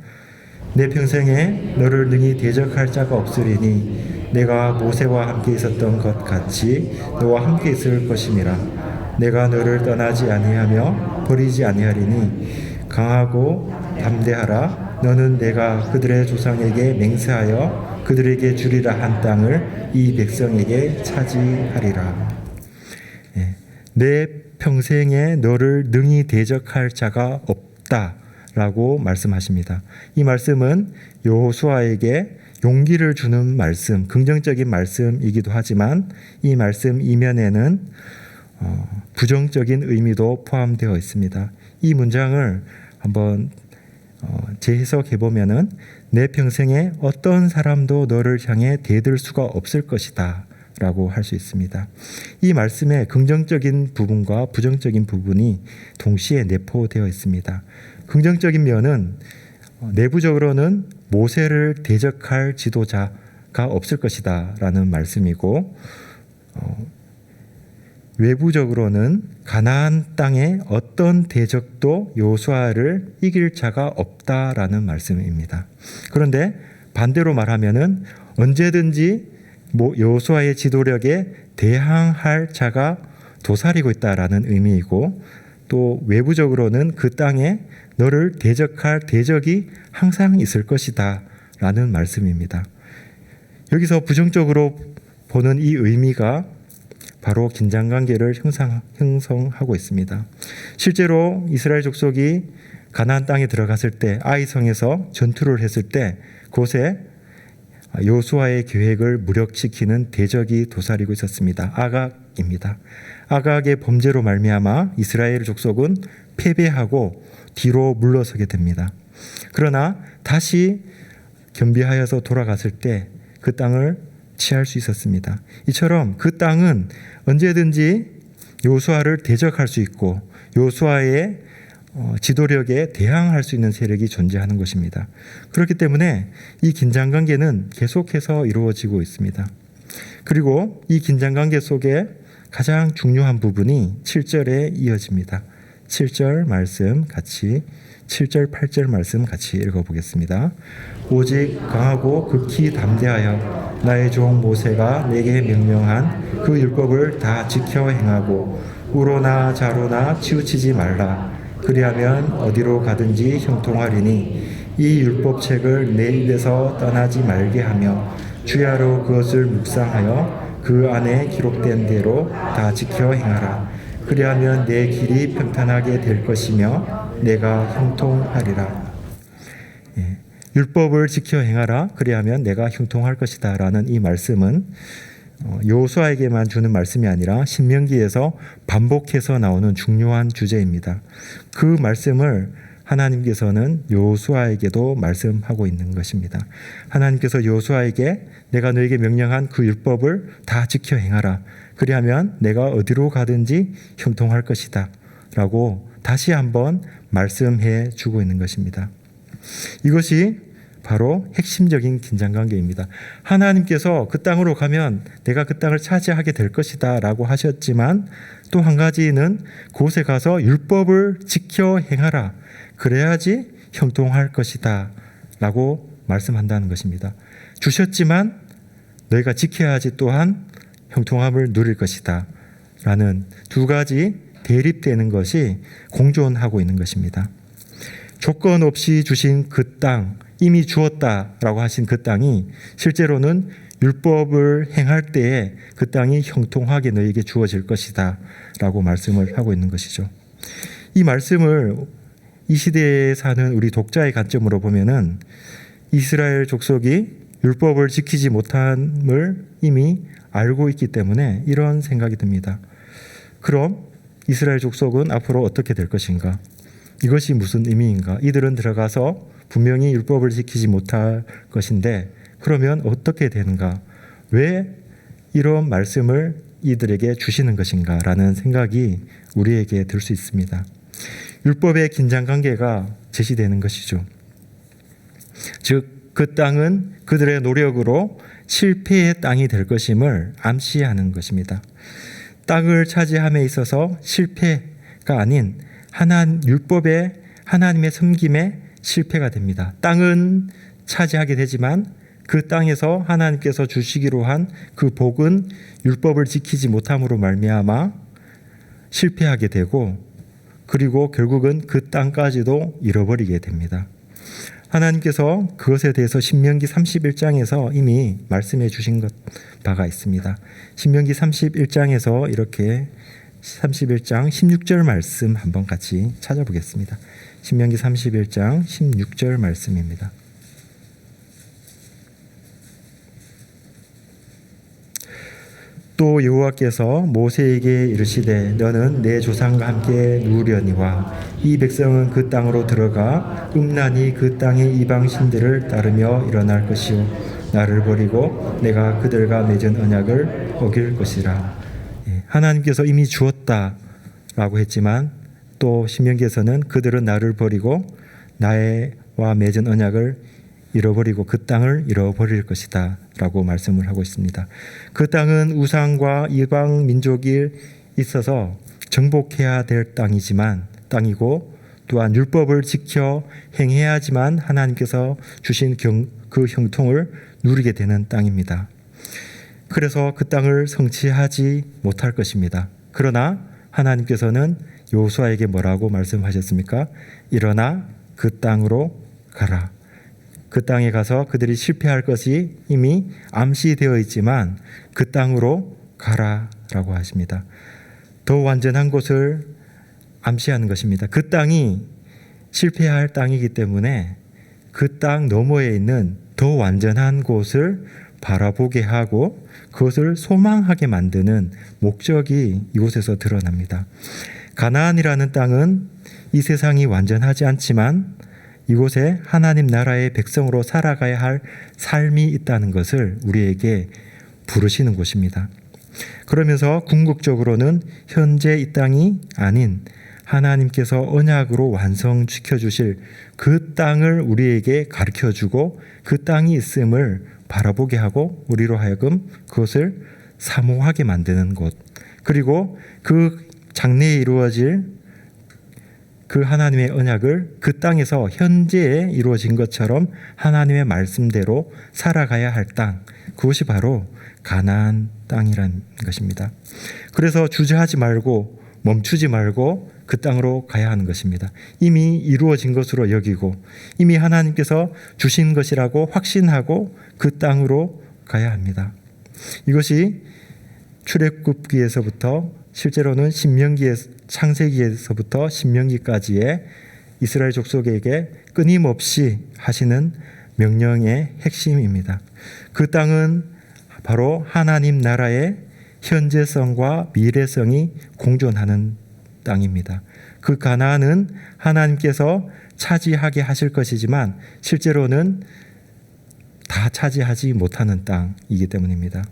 내 평생에 너를 능히 대적할 자가 없으리니 내가 모세와 함께 있었던 것 같이 너와 함께 있을 것임이라. 내가 너를 떠나지 아니하며 버리지 아니하리니 강하고 담대하라. 너는 내가 그들의 조상에게 맹세하여 그들에게 주리라 한 땅을 이 백성에게 차지하리라. 내 평생에 너를 능히 대적할 자가 없다라고 말씀하십니다. 이 말씀은 여호수아에게 용기를 주는 말씀, 긍정적인 말씀이기도 하지만 이 말씀 이면에는 부정적인 의미도 포함되어 있습니다. 이 문장을 한번 재해석해 보면은 내 평생에 어떤 사람도 너를 향해 대들 수가 없을 것이다 라고 할 수 있습니다. 이 말씀에 긍정적인 부분과 부정적인 부분이 동시에 내포되어 있습니다. 긍정적인 면은 내부적으로는 모세를 대적할 지도자가 없을 것이다 라는 말씀이고, 외부적으로는 가나안 땅의 어떤 대적도 여호수아를 이길 자가 없다라는 말씀입니다. 그런데 반대로 말하면은 언제든지 여호수아의 지도력에 대항할 자가 도사리고 있다라는 의미이고, 또 외부적으로는 그 땅에 너를 대적할 대적이 항상 있을 것이다 라는 말씀입니다. 여기서 부정적으로 보는 이 의미가 바로 긴장관계를 형성하고 있습니다. 실제로 이스라엘 족속이 가나안 땅에 들어갔을 때, 아이성에서 전투를 했을 때 그곳에 여호수아의 계획을 무력시키는 대적이 도사리고 있었습니다. 아각입니다. 아각의 범죄로 말미암아 이스라엘 족속은 패배하고 뒤로 물러서게 됩니다. 그러나 다시 겸비하여서 돌아갔을 때 그 땅을 취할 수 있었습니다. 이처럼 그 땅은 언제든지 여호수아를 대적할 수 있고 여호수아의 지도력에 대항할 수 있는 세력이 존재하는 것입니다. 그렇기 때문에 이 긴장관계는 계속해서 이루어지고 있습니다. 그리고 이 긴장관계 속에 가장 중요한 부분이 7절에 이어집니다. 7절 말씀 같이 7절 8절 말씀 같이 읽어보겠습니다. 오직 강하고 극히 담대하여 나의 종 모세가 내게 명령한 그 율법을 다 지켜 행하고 우로나 좌로나 치우치지 말라. 그리하면 어디로 가든지 형통하리니 이 율법책을 내 입에서 떠나지 말게 하며 주야로 그것을 묵상하여 그 안에 기록된 대로 다 지켜 행하라. 그리하면 내 길이 평탄하게 될 것이며 내가 형통하리라. 율법을 지켜 행하라. 그리하면 내가 형통할 것이다 라는 이 말씀은 여호수아에게만 주는 말씀이 아니라 신명기에서 반복해서 나오는 중요한 주제입니다. 그 말씀을 하나님께서는 여호수아에게도 말씀하고 있는 것입니다. 하나님께서 여호수아에게 내가 너에게 명령한 그 율법을 다 지켜 행하라. 그리하면 내가 어디로 가든지 형통할 것이다 라고 다시 한번 말씀해 주고 있는 것입니다. 이것이 바로 핵심적인 긴장관계입니다. 하나님께서 그 땅으로 가면 내가 그 땅을 차지하게 될 것이다 라고 하셨지만 또 한 가지는 그곳에 가서 율법을 지켜 행하라. 그래야지 형통할 것이다 라고 말씀한다는 것입니다. 주셨지만 너희가 지켜야지 또한 형통함을 누릴 것이다 라는 두 가지 대립되는 것이 공존하고 있는 것입니다. 조건 없이 주신 그 땅, 이미 주었다라고 하신 그 땅이 실제로는 율법을 행할 때에 그 땅이 형통하게 너에게 주어질 것이다 라고 말씀을 하고 있는 것이죠. 이 말씀을 이 시대에 사는 우리 독자의 관점으로 보면은 이스라엘 족속이 율법을 지키지 못함을 이미 알고 있기 때문에 이런 생각이 듭니다. 그럼 이스라엘 족속은 앞으로 어떻게 될 것인가? 이것이 무슨 의미인가? 이들은 들어가서 분명히 율법을 지키지 못할 것인데 그러면 어떻게 되는가? 왜 이런 말씀을 이들에게 주시는 것인가? 라는 생각이 우리에게 들 수 있습니다. 율법의 긴장관계가 제시되는 것이죠. 즉 그 땅은 그들의 노력으로 실패의 땅이 될 것임을 암시하는 것입니다. 땅을 차지함에 있어서 실패가 아닌 율법의 하나님의 섬김에 실패가 됩니다. 땅은 차지하게 되지만 그 땅에서 하나님께서 주시기로 한 그 복은 율법을 지키지 못함으로 말미암아 실패하게 되고, 그리고 결국은 그 땅까지도 잃어버리게 됩니다. 하나님께서 그것에 대해서 신명기 31장에서 이미 말씀해 주신 바가 있습니다. 신명기 31장에서 이렇게 31장 16절 말씀 한번 같이 찾아보겠습니다. 신명기 31장 16절 말씀입니다. 또 여호와께서 모세에게 이르시되 너는 내 조상과 함께 누우려니와 이 백성은 그 땅으로 들어가 음란히 그 땅의 이방 신들을 따르며 일어날 것이요 나를 버리고 내가 그들과 맺은 언약을 어길 것이라. 하나님께서 이미 주었다라고 했지만 또 신명기에서는 그들은 나를 버리고 나와 맺은 언약을 잃어버리고 그 땅을 잃어버릴 것이다 라고 말씀을 하고 있습니다. 그 땅은 우상과 이방 민족이 있어서 정복해야 될 땅이고 또한 율법을 지켜 행해야지만 하나님께서 주신 그 형통을 누리게 되는 땅입니다. 그래서 그 땅을 성취하지 못할 것입니다. 그러나 하나님께서는 여호수아에게 뭐라고 말씀하셨습니까? 일어나 그 땅으로 가라. 그 땅에 가서 그들이 실패할 것이 이미 암시되어 있지만 그 땅으로 가라라고 하십니다. 더 완전한 곳을 암시하는 것입니다. 그 땅이 실패할 땅이기 때문에 그 땅 너머에 있는 더 완전한 곳을 바라보게 하고 그것을 소망하게 만드는 목적이 이곳에서 드러납니다. 가나안이라는 땅은 이 세상이 완전하지 않지만 이곳에 하나님 나라의 백성으로 살아가야 할 삶이 있다는 것을 우리에게 부르시는 곳입니다. 그러면서 궁극적으로는 현재 이 땅이 아닌 하나님께서 언약으로 완성시켜 주실 그 땅을 우리에게 가르쳐 주고 그 땅이 있음을 바라보게 하고 우리로 하여금 그것을 사모하게 만드는 곳, 그리고 그 장래에 이루어질 그 하나님의 언약을 그 땅에서 현재에 이루어진 것처럼 하나님의 말씀대로 살아가야 할 땅, 그것이 바로 가나안 땅이라는 것입니다. 그래서 주저하지 말고 멈추지 말고 그 땅으로 가야 하는 것입니다. 이미 이루어진 것으로 여기고 이미 하나님께서 주신 것이라고 확신하고 그 땅으로 가야 합니다. 이것이 출애굽기에서부터 실제로는 창세기에서부터 신명기까지의 이스라엘 족속에게 끊임없이 하시는 명령의 핵심입니다. 그 땅은 바로 하나님 나라의 현재성과 미래성이 공존하는 땅입니다. 그 가나안은 하나님께서 차지하게 하실 것이지만 실제로는 다 차지하지 못하는 땅이기 때문입니다.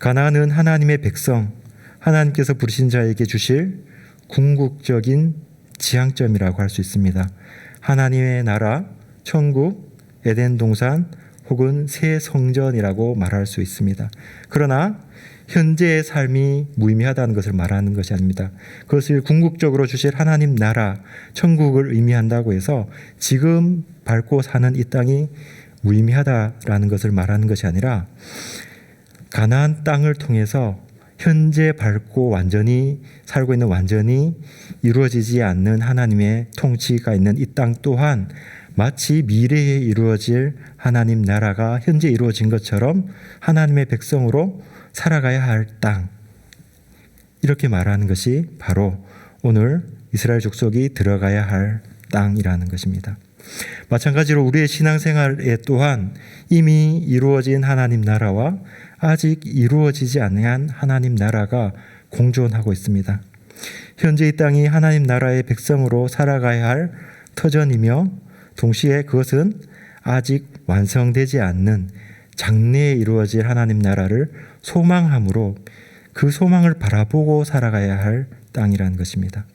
가나안은 하나님의 백성, 하나님께서 부르신 자에게 주실 궁극적인 지향점이라고 할 수 있습니다. 하나님의 나라, 천국, 에덴 동산 혹은 새 성전이라고 말할 수 있습니다. 그러나 현재의 삶이 무의미하다는 것을 말하는 것이 아닙니다. 그것을 궁극적으로 주실 하나님 나라, 천국을 의미한다고 해서 지금 밟고 사는 이 땅이 무의미하다라는 것을 말하는 것이 아니라 가나안 땅을 통해서 현재 밟고 완전히 살고 있는 완전히 이루어지지 않는 하나님의 통치가 있는 이 땅 또한 마치 미래에 이루어질 하나님 나라가 현재 이루어진 것처럼 하나님의 백성으로 살아가야 할 땅, 이렇게 말하는 것이 바로 오늘 이스라엘 족속이 들어가야 할 땅이라는 것입니다. 마찬가지로 우리의 신앙생활에 또한 이미 이루어진 하나님 나라와 아직 이루어지지 않은 하나님 나라가 공존하고 있습니다. 현재 이 땅이 하나님 나라의 백성으로 살아가야 할 터전이며 동시에 그것은 아직 완성되지 않는 장래에 이루어질 하나님 나라를 소망함으로 그 소망을 바라보고 살아가야 할 땅이라는 것입니다.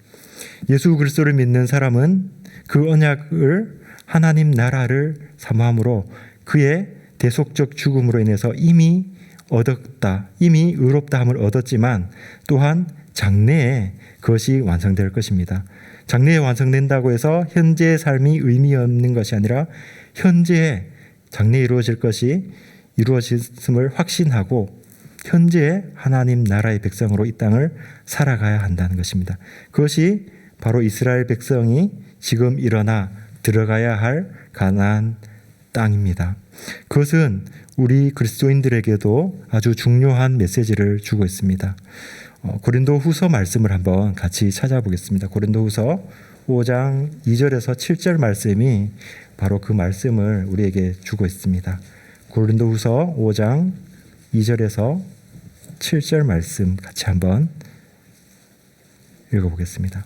예수 그리스도를 믿는 사람은 그 언약을 하나님 나라를 사모함으로 그의 대속적 죽음으로 인해서 이미 얻었다, 이미 의롭다함을 얻었지만 또한 장래에 그것이 완성될 것입니다. 장래에 완성된다고 해서 현재의 삶이 의미 없는 것이 아니라 현재에 장래에 이루어질 것이 이루어졌음을 확신하고 현재의 하나님 나라의 백성으로 이 땅을 살아가야 한다는 것입니다. 그것이 바로 이스라엘 백성이 지금 일어나 들어가야 할 가나안 땅입니다. 그것은 우리 그리스도인들에게도 아주 중요한 메시지를 주고 있습니다. 고린도후서 말씀을 한번 같이 찾아보겠습니다. 고린도후서 5장 2절에서 7절 말씀이 바로 그 말씀을 우리에게 주고 있습니다. 고린도후서 5장 2절에서 7절 말씀 같이 한번 읽어보겠습니다.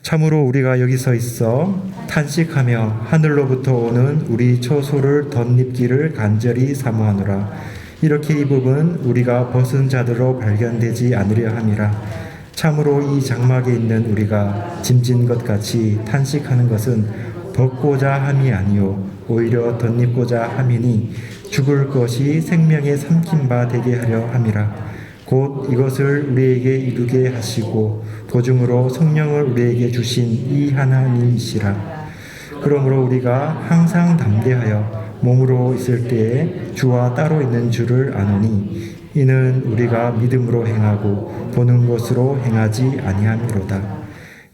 참으로 우리가 여기 서 있어 탄식하며 하늘로부터 오는 우리 처소를 덧입기를 간절히 사모하노라. 이렇게 입음은 우리가 벗은 자들로 발견되지 않으려 함이라. 참으로 이 장막에 있는 우리가 짐진 것 같이 탄식하는 것은 벗고자 함이 아니요 오히려 덧입고자 함이니 죽을 것이 생명에 삼킨 바 되게 하려 함이라. 곧 이것을 우리에게 이루게 하시고 보증으로 성령을 우리에게 주신 이 하나님이시라. 그러므로 우리가 항상 담대하여 몸으로 있을 때에 주와 따로 있는 줄을 아노니 이는 우리가 믿음으로 행하고 보는 것으로 행하지 아니함이로다.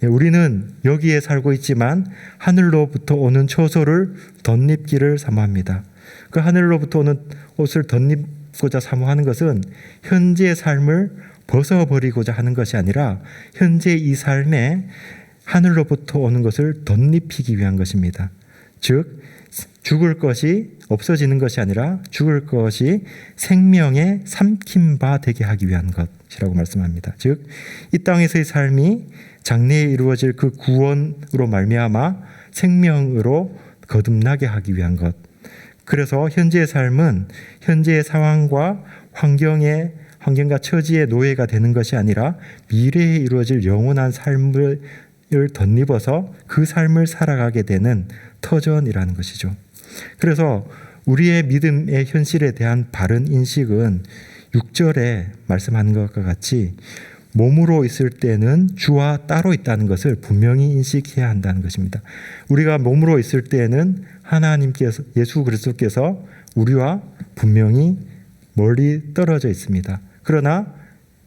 우리는 여기에 살고 있지만 하늘로부터 오는 처소를 덧입기를 사모합니다. 그 하늘로부터 오는 옷을 덧입고자 사모하는 것은 현재의 삶을 벗어버리고자 하는 것이 아니라 현재 이 삶에 하늘로부터 오는 것을 덧입히기 위한 것입니다. 즉 죽을 것이 없어지는 것이 아니라 죽을 것이 생명에 삼킨 바 되게 하기 위한 것이라고 말씀합니다. 즉 이 땅에서의 삶이 장래에 이루어질 그 구원으로 말미암아 생명으로 거듭나게 하기 위한 것. 그래서 현재의 삶은 현재의 상황과 환경과 처지의 노예가 되는 것이 아니라 미래에 이루어질 영원한 삶을 덧입어서 그 삶을 살아가게 되는 터전이라는 것이죠. 그래서 우리의 믿음의 현실에 대한 바른 인식은 6절에 말씀하는 것과 같이 몸으로 있을 때는 주와 따로 있다는 것을 분명히 인식해야 한다는 것입니다. 우리가 몸으로 있을 때는 하나님께서 예수 그리스도께서 우리와 분명히 멀리 떨어져 있습니다. 그러나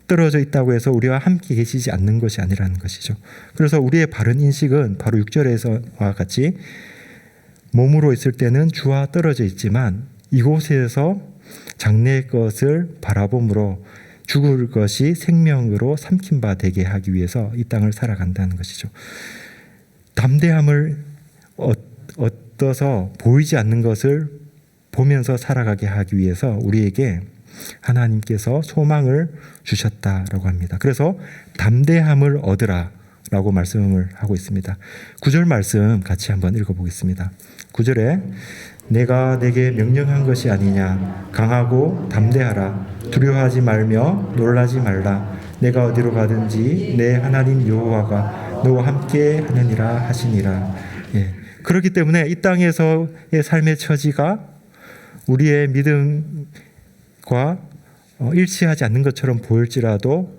떨어져 있다고 해서 우리와 함께 계시지 않는 것이 아니라는 것이죠. 그래서 우리의 바른 인식은 바로 6절에서와 같이 몸으로 있을 때는 주와 떨어져 있지만 이곳에서 장래의 것을 바라봄으로 죽을 것이 생명으로 삼킨 바 되게 하기 위해서 이 땅을 살아간다는 것이죠. 담대함을 얻어서 보이지 않는 것을 보면서 살아가게 하기 위해서 우리에게 하나님께서 소망을 주셨다라고 합니다. 그래서 담대함을 얻으라 라고 말씀을 하고 있습니다. 9절 말씀 같이 한번 읽어보겠습니다. 9절에 내가 내게 명령한 것이 아니냐 강하고 담대하라 두려워하지 말며 놀라지 말라 내가 어디로 가든지 내 하나님 여호와가 너와 함께 하느니라 하시니라. 그렇기 때문에 이 땅에서의 삶의 처지가 우리의 믿음과 일치하지 않는 것처럼 보일지라도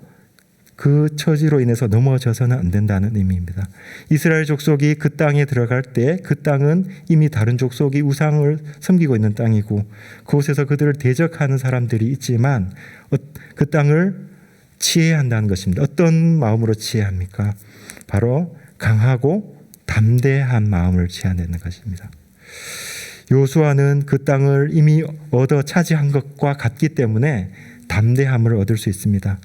그 처지로 인해서 넘어져서는 안 된다는 의미입니다. 이스라엘 족속이 그 땅에 들어갈 때 그 땅은 이미 다른 족속이 우상을 섬기고 있는 땅이고 그곳에서 그들을 대적하는 사람들이 있지만 그 땅을 취해야 한다는 것입니다. 어떤 마음으로 취해야 합니까? 바로 강하고 담대한 마음을 취해야 되는 것입니다. 요수아는 그 땅을 이미 얻어 차지한 것과 같기 때문에 담대함을 얻을 수 있습니다.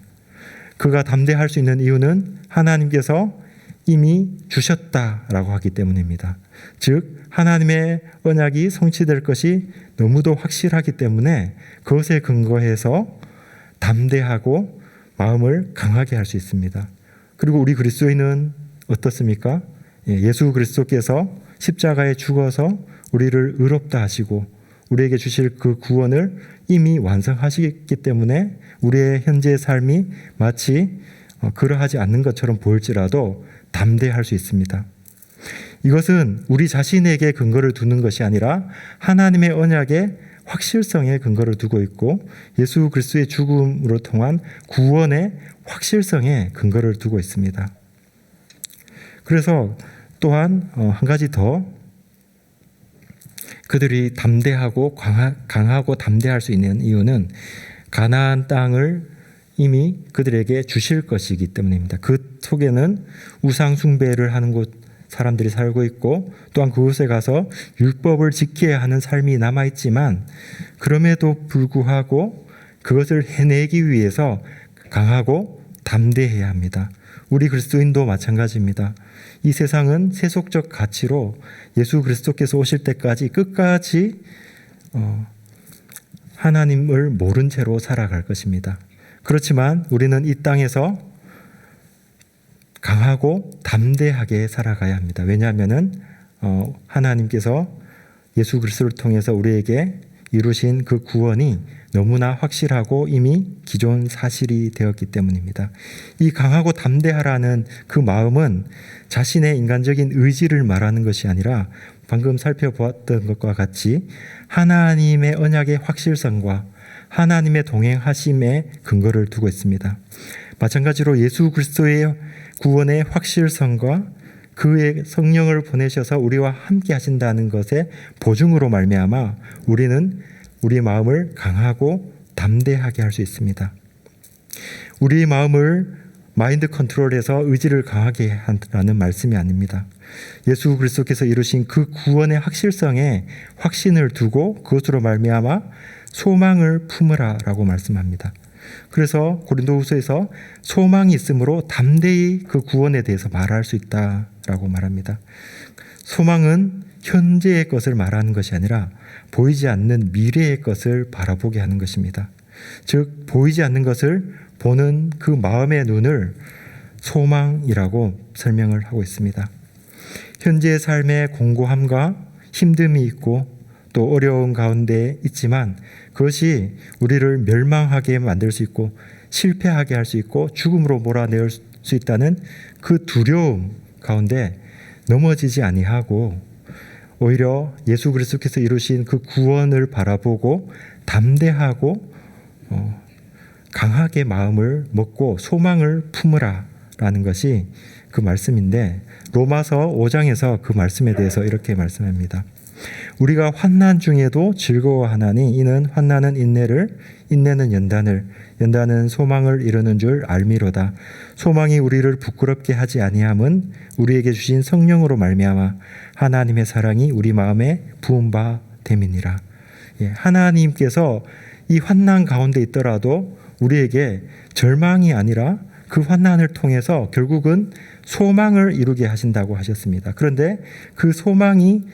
그가 담대할 수 있는 이유는 하나님께서 이미 주셨다라고 하기 때문입니다. 즉 하나님의 언약이 성취될 것이 너무도 확실하기 때문에 그것에 근거해서 담대하고 마음을 강하게 할 수 있습니다. 그리고 우리 그리스도인은 어떻습니까? 예수 그리스도께서 십자가에 죽어서 우리를 의롭다 하시고 우리에게 주실 그 구원을 이미 완성하시기 때문에 우리의 현재의 삶이 마치 그러하지 않는 것처럼 보일지라도 담대할 수 있습니다. 이것은 우리 자신에게 근거를 두는 것이 아니라 하나님의 언약의 확실성에 근거를 두고 있고 예수 그리스도의 죽음으로 통한 구원의 확실성에 근거를 두고 있습니다. 그래서 또한 한 가지 더 그들이 담대하고 강하고 담대할 수 있는 이유는 가나안 땅을 이미 그들에게 주실 것이기 때문입니다. 그 속에는 우상 숭배를 하는 곳 사람들이 살고 있고 또한 그곳에 가서 율법을 지켜야 하는 삶이 남아있지만 그럼에도 불구하고 그것을 해내기 위해서 강하고 담대해야 합니다. 우리 그리스도인도 마찬가지입니다. 이 세상은 세속적 가치로 예수 그리스도께서 오실 때까지 끝까지 하나님을 모른 채로 살아갈 것입니다. 그렇지만 우리는 이 땅에서 강하고 담대하게 살아가야 합니다. 왜냐하면은 하나님께서 예수 그리스도를 통해서 우리에게 이루신 그 구원이 너무나 확실하고 이미 기존 사실이 되었기 때문입니다. 이 강하고 담대하라는 그 마음은 자신의 인간적인 의지를 말하는 것이 아니라 방금 살펴보았던 것과 같이 하나님의 언약의 확실성과 하나님의 동행하심에 근거를 두고 있습니다. 마찬가지로 예수 그리스도의 구원의 확실성과 그의 성령을 보내셔서 우리와 함께 하신다는 것의 보증으로 말미암아 우리는 우리의 마음을 강하고 담대하게 할 수 있습니다. 우리의 마음을 마인드 컨트롤해서 의지를 강하게 하라는 말씀이 아닙니다. 예수 그리스도께서 이루신 그 구원의 확실성에 확신을 두고 그것으로 말미암아 소망을 품으라라고 말씀합니다. 그래서 고린도후서에서 소망이 있으므로 담대히 그 구원에 대해서 말할 수 있다라고 말합니다. 소망은 현재의 것을 말하는 것이 아니라 보이지 않는 미래의 것을 바라보게 하는 것입니다. 즉 보이지 않는 것을 보는 그 마음의 눈을 소망이라고 설명을 하고 있습니다. 현재의 삶의 공고함과 힘듦이 있고 또 어려운 가운데 있지만 그것이 우리를 멸망하게 만들 수 있고 실패하게 할 수 있고 죽음으로 몰아내올 수 있다는 그 두려움 가운데 넘어지지 아니하고 오히려 예수 그리스도께서 이루신 그 구원을 바라보고 담대하고 강하게 마음을 먹고 소망을 품으라라는 것이 그 말씀인데 로마서 5장에서 그 말씀에 대해서 이렇게 말씀합니다. 우리가 환난 중에도 즐거워하나니 이는 환난은 인내를 인내는 연단을 연단은 소망을 이루는 줄 알미로다. 소망이 우리를 부끄럽게 하지 아니함은 우리에게 주신 성령으로 말미암아 하나님의 사랑이 우리 마음에 부은 바 됨이니라. 하나님께서 이 환난 가운데 있더라도 우리에게 절망이 아니라 그 환난을 통해서 결국은 소망을 이루게 하신다고 하셨습니다. 그런데 그 소망이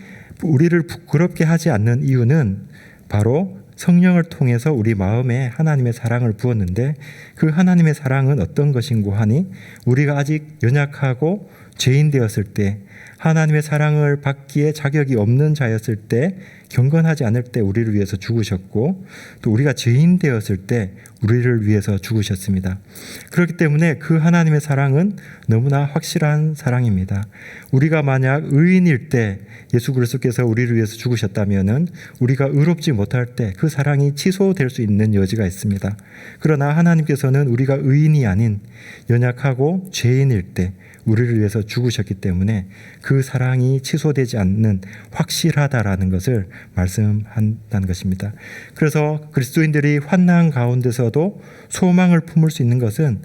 우리를 부끄럽게 하지 않는 이유는 바로 성령을 통해서 우리 마음에 하나님의 사랑을 부었는데 그 하나님의 사랑은 어떤 것인고 하니 우리가 아직 연약하고 죄인 되었을 때 하나님의 사랑을 받기에 자격이 없는 자였을 때 경건하지 않을 때 우리를 위해서 죽으셨고 또 우리가 죄인 되었을 때 우리를 위해서 죽으셨습니다. 그렇기 때문에 그 하나님의 사랑은 너무나 확실한 사랑입니다. 우리가 만약 의인일 때 예수 그리스도께서 우리를 위해서 죽으셨다면은 우리가 의롭지 못할 때 그 사랑이 취소될 수 있는 여지가 있습니다. 그러나 하나님께서는 우리가 의인이 아닌 연약하고 죄인일 때 우리를 위해서 죽으셨기 때문에 그 사랑이 취소되지 않는 확실하다라는 것을 말씀한다는 것입니다. 그래서 그리스도인들이 환난 가운데서도 소망을 품을 수 있는 것은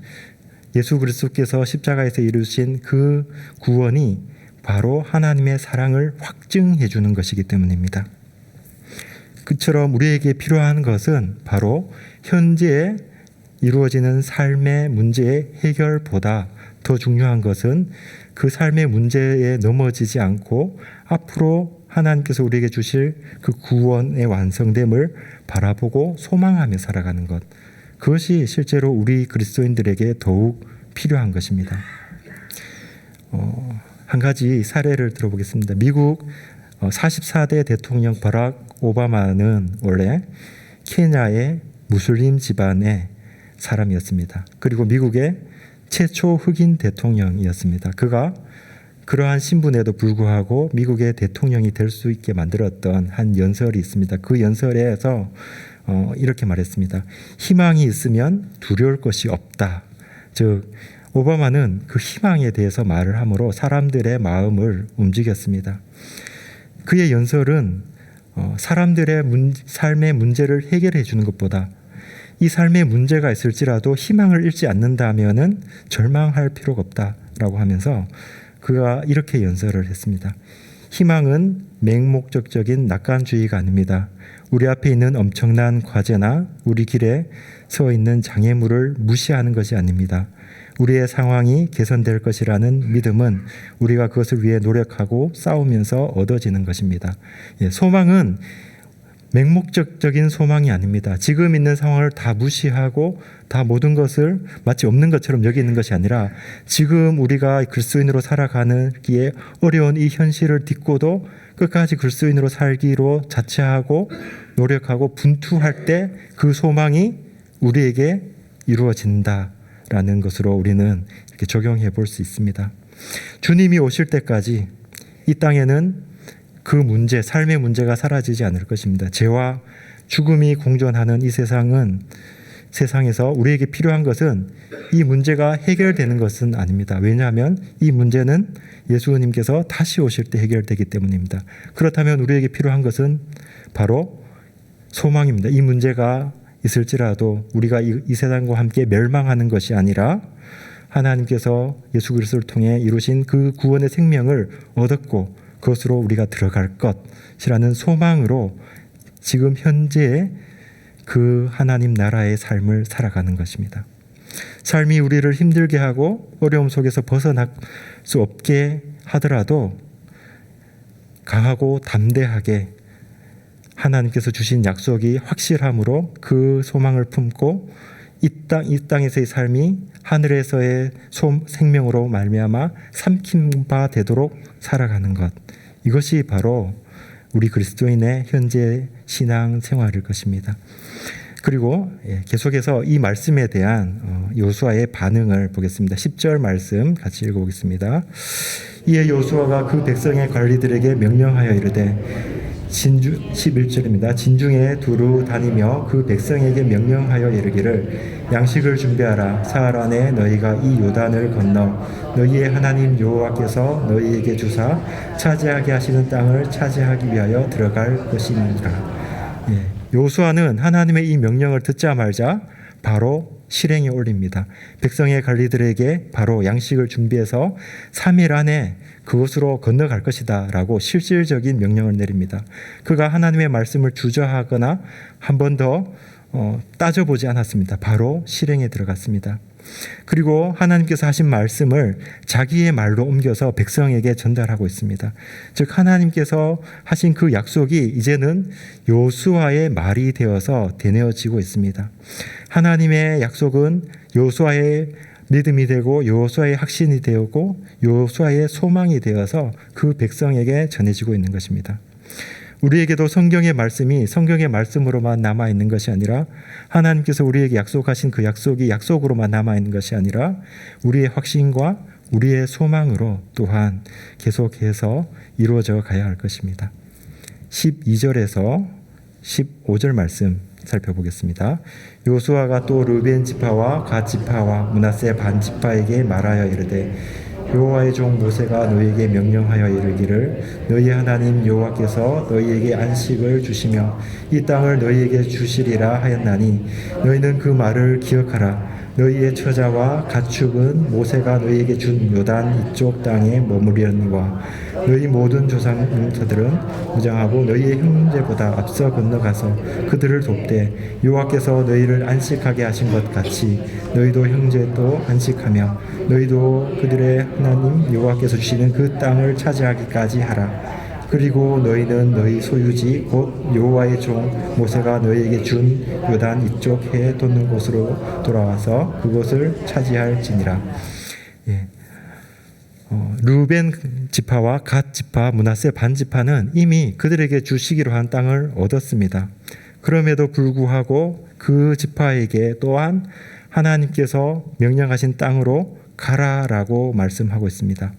예수 그리스도께서 십자가에서 이루신 그 구원이 바로 하나님의 사랑을 확증해 주는 것이기 때문입니다. 그처럼 우리에게 필요한 것은 바로 현재에 이루어지는 삶의 문제의 해결보다 더 중요한 것은 그 삶의 문제에 넘어지지 않고 앞으로 하나님께서 우리에게 주실 그 구원의 완성됨을 바라보고 소망하며 살아가는 것. 그것이 실제로 우리 그리스도인들에게 더욱 필요한 것입니다. 한 가지 사례를 들어보겠습니다. 미국 44대 대통령 버락 오바마는 원래 케냐의 무슬림 집안의 사람이었습니다. 그리고 미국의 최초 흑인 대통령이었습니다. 그가 그러한 신분에도 불구하고 미국의 대통령이 될 수 있게 만들었던 한 연설이 있습니다. 그 연설에서 이렇게 말했습니다. 희망이 있으면 두려울 것이 없다. 즉 오바마는 그 희망에 대해서 말을 함으로 사람들의 마음을 움직였습니다. 그의 연설은 사람들의 삶의 문제를 해결해 주는 것보다 이 삶에 문제가 있을지라도 희망을 잃지 않는다면은 절망할 필요가 없다라고 하면서 그가 이렇게 연설을 했습니다. 희망은 맹목적적인 낙관주의가 아닙니다. 우리 앞에 있는 엄청난 과제나 우리 길에 서 있는 장애물을 무시하는 것이 아닙니다. 우리의 상황이 개선될 것이라는 믿음은 우리가 그것을 위해 노력하고 싸우면서 얻어지는 것입니다. 소망은 맹목적인 소망이 아닙니다. 지금 있는 상황을 다 무시하고 다 모든 것을 마치 없는 것처럼 여기는 것이 아니라 지금 우리가 그리스도인으로 살아가기에 어려운 이 현실을 딛고도 끝까지 그리스도인으로 살기로 자처하고 노력하고 분투할 때 그 소망이 우리에게 이루어진다라는 것으로 우리는 이렇게 적용해 볼 수 있습니다. 주님이 오실 때까지 이 땅에는 그 문제, 삶의 문제가 사라지지 않을 것입니다. 죄와 죽음이 공존하는 이 세상에서 우리에게 필요한 것은 이 문제가 해결되는 것은 아닙니다. 왜냐하면 이 문제는 예수님께서 다시 오실 때 해결되기 때문입니다. 그렇다면 우리에게 필요한 것은 바로 소망입니다. 이 문제가 있을지라도 우리가 이 세상과 함께 멸망하는 것이 아니라 하나님께서 예수 그리스도를 통해 이루신 그 구원의 생명을 얻었고 그것으로 우리가 들어갈 것이라는 소망으로 지금 현재 그 하나님 나라의 삶을 살아가는 것입니다. 삶이 우리를 힘들게 하고 어려움 속에서 벗어날 수 없게 하더라도 강하고 담대하게 하나님께서 주신 약속이 확실함으로 그 소망을 품고 이 땅에서의 삶이 하늘에서의 생명으로 말미암아 삼킨 바 되도록 살아가는 것, 이것이 바로 우리 그리스도인의 현재 신앙 생활일 것입니다. 그리고 계속해서 이 말씀에 대한 요수아의 반응을 보겠습니다. 10절 말씀 같이 읽어보겠습니다. 이에 요수아가 그 백성의 관리들에게 명령하여 이르되 11절입니다. 진중에 두루 다니며 그 백성에게 명령하여 이르기를 양식을 준비하라. 사흘 안에 너희가 이 요단을 건너 너희의 하나님 여호와께서 너희에게 주사 차지하게 하시는 땅을 차지하기 위하여 들어갈 것이니라. 요수아는 하나님의 이 명령을 듣자 말자 바로 실행에 올립니다. 백성의 관리들에게 바로 양식을 준비해서 3일 안에 그곳으로 건너갈 것이다 라고 실질적인 명령을 내립니다. 그가 하나님의 말씀을 주저하거나 한 번 더 따져보지 않았습니다. 바로 실행에 들어갔습니다. 그리고 하나님께서 하신 말씀을 자기의 말로 옮겨서 백성에게 전달하고 있습니다. 즉 하나님께서 하신 그 약속이 이제는 요수아의 말이 되어서 되뇌어지고 있습니다. 하나님의 약속은 요수아의 믿음이 되고 요수아의 확신이 되고 요수아의 소망이 되어서 그 백성에게 전해지고 있는 것입니다. 우리에게도 성경의 말씀이 성경의 말씀으로만 남아있는 것이 아니라 하나님께서 우리에게 약속하신 그 약속이 약속으로만 남아있는 것이 아니라 우리의 확신과 우리의 소망으로 또한 계속해서 이루어져 가야 할 것입니다. 12절에서 15절 말씀 살펴보겠습니다. 요수아가 또 르벤 지파와 갓 지파와 므낫세 반 지파에게 말하여 이르되 여호와의 종 모세가 너희에게 명령하여 이르기를 너희 하나님 여호와께서 너희에게 안식을 주시며 이 땅을 너희에게 주시리라 하였나니 너희는 그 말을 기억하라. 너희의 처자와 가축은 모세가 너희에게 준 요단 이쪽 땅에 머무르려니와 너희 모든 조상들은 무장하고 너희의 형제보다 앞서 건너가서 그들을 돕되 여호와께서 너희를 안식하게 하신 것 같이 너희도 형제도 안식하며 너희도 그들의 하나님 여호와께서 주시는 그 땅을 차지하기까지 하라. 그리고 너희는 너희 소유지 곧 여호와의 종 모세가 너희에게 준 요단 이쪽 해 돋는 곳으로 돌아와서 그곳을 차지할지니라. 르벤 지파와 갓 지파, 므낫세 반 지파는 이미 그들에게 주시기로 한 땅을 얻었습니다. 그럼에도 불구하고 그 지파에게 또한 하나님께서 명령하신 땅으로 가라라고 말씀하고 있습니다.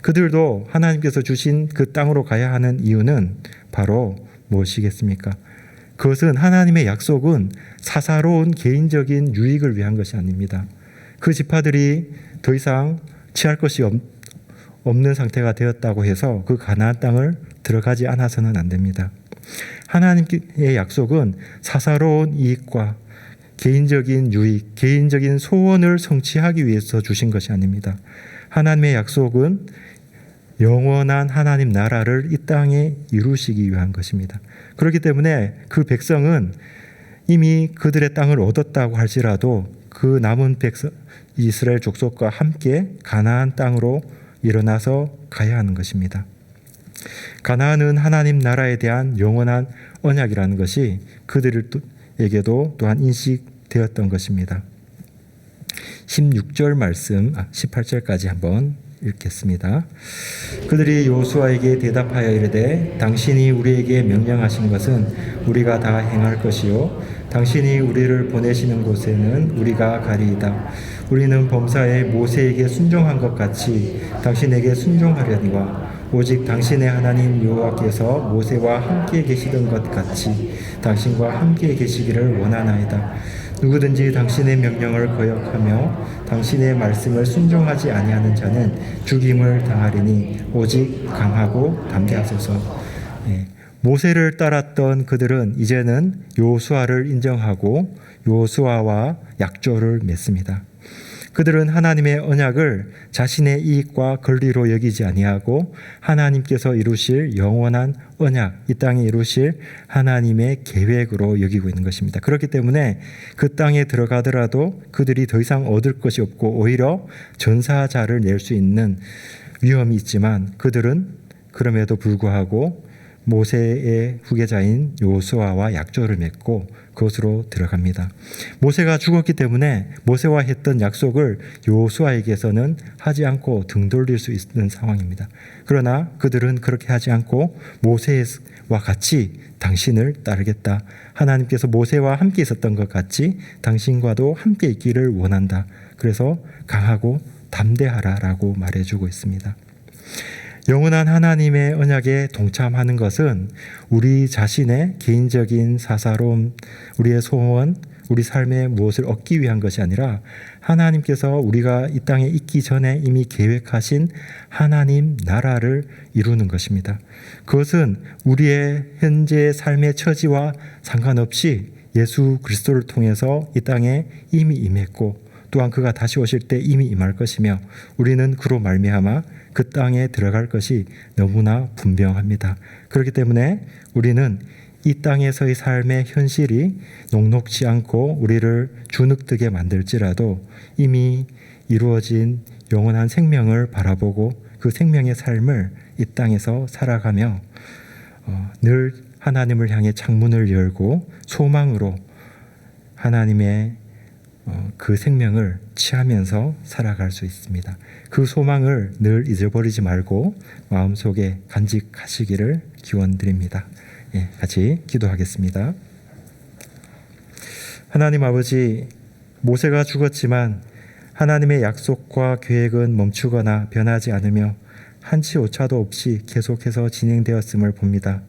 그들도 하나님께서 주신 그 땅으로 가야 하는 이유는 바로 무엇이겠습니까? 그것은 하나님의 약속은 사사로운 개인적인 유익을 위한 것이 아닙니다. 그 지파들이 더 이상 취할 것이 없는 상태가 되었다고 해서 그 가나안 땅을 들어가지 않아서는 안 됩니다. 하나님의 약속은 사사로운 이익과 개인적인 유익, 개인적인 소원을 성취하기 위해서 주신 것이 아닙니다. 하나님의 약속은 영원한 하나님 나라를 이 땅에 이루시기 위한 것입니다. 그렇기 때문에 그 백성은 이미 그들의 땅을 얻었다고 할지라도 그 남은 백성 이스라엘 족속과 함께 가나안 땅으로 일어나서 가야 하는 것입니다. 가나안은 하나님 나라에 대한 영원한 언약이라는 것이 그들에게도 또한 인식되었던 것입니다. 16절 말씀, 18절까지 한번 읽겠습니다. 그들이 여호수아에게 대답하여 이르되 당신이 우리에게 명령하신 것은 우리가 다 행할 것이요 당신이 우리를 보내시는 곳에는 우리가 가리이다. 우리는 범사에 모세에게 순종한 것 같이 당신에게 순종하려니와 오직 당신의 하나님 여호와께서 모세와 함께 계시던 것 같이 당신과 함께 계시기를 원하나이다. 누구든지 당신의 명령을 거역하며 당신의 말씀을 순종하지 아니하는 자는 죽임을 당하리니 오직 강하고 담대하소서. 모세를 따랐던 그들은 이제는 여호수아를 인정하고 여호수아와 약조를 맺습니다. 그들은 하나님의 언약을 자신의 이익과 권리로 여기지 아니하고 하나님께서 이루실 영원한 언약, 이 땅에 이루실 하나님의 계획으로 여기고 있는 것입니다. 그렇기 때문에 그 땅에 들어가더라도 그들이 더 이상 얻을 것이 없고 오히려 전사자를 낼 수 있는 위험이 있지만 그들은 그럼에도 불구하고 모세의 후계자인 여호수아와 약조를 맺고 그것으로 들어갑니다. 모세가 죽었기 때문에 모세와 했던 약속을 여호수아에게서는 하지 않고 등 돌릴 수 있는 상황입니다. 그러나 그들은 그렇게 하지 않고 모세와 같이 당신을 따르겠다. 하나님께서 모세와 함께 있었던 것 같이 당신과도 함께 있기를 원한다. 그래서 강하고 담대하라라고 말해주고 있습니다. 영원한 하나님의 언약에 동참하는 것은 우리 자신의 개인적인 사사로움, 우리의 소원, 우리 삶에 무엇을 얻기 위한 것이 아니라 하나님께서 우리가 이 땅에 있기 전에 이미 계획하신 하나님 나라를 이루는 것입니다. 그것은 우리의 현재 삶의 처지와 상관없이 예수 그리스도를 통해서 이 땅에 이미 임했고 또한 그가 다시 오실 때 이미 임할 것이며 우리는 그로 말미암아 그 땅에 들어갈 것이 너무나 분명합니다. 그렇기 때문에 우리는 이 땅에서의 삶의 현실이 녹록지 않고 우리를 주눅들게 만들지라도 이미 이루어진 영원한 생명을 바라보고 그 생명의 삶을 이 땅에서 살아가며 늘 하나님을 향해 창문을 열고 소망으로 하나님의 그 생명을 취하면서 살아갈 수 있습니다. 그 소망을 늘 잊어버리지 말고 마음속에 간직하시기를 기원드립니다. 같이 기도하겠습니다. 하나님 아버지, 모세가 죽었지만 하나님의 약속과 계획은 멈추거나 변하지 않으며 한치 오차도 없이 계속해서 진행되었음을 봅니다.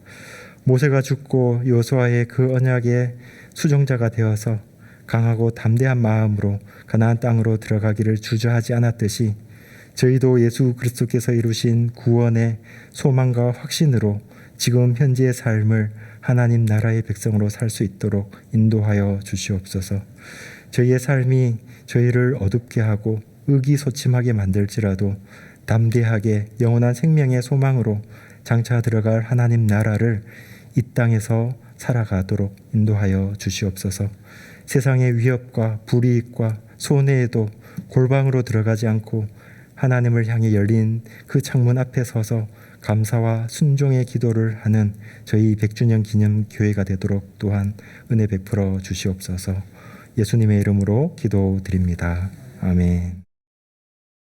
모세가 죽고 여호수아의 그 언약의 수종자가 되어서 강하고 담대한 마음으로 가나안 땅으로 들어가기를 주저하지 않았듯이 저희도 예수 그리스도께서 이루신 구원의 소망과 확신으로 지금 현재의 삶을 하나님 나라의 백성으로 살 수 있도록 인도하여 주시옵소서. 저희의 삶이 저희를 어둡게 하고 의기소침하게 만들지라도 담대하게 영원한 생명의 소망으로 장차 들어갈 하나님 나라를 이 땅에서 살아가도록 인도하여 주시옵소서. 세상의 위협과 불이익과 손해에도 골방으로 들어가지 않고 하나님을 향해 열린 그 창문 앞에 서서 감사와 순종의 기도를 하는 저희 100주년 기념 교회가 되도록 또한 은혜 베풀어 주시옵소서. 예수님의 이름으로 기도드립니다. 아멘.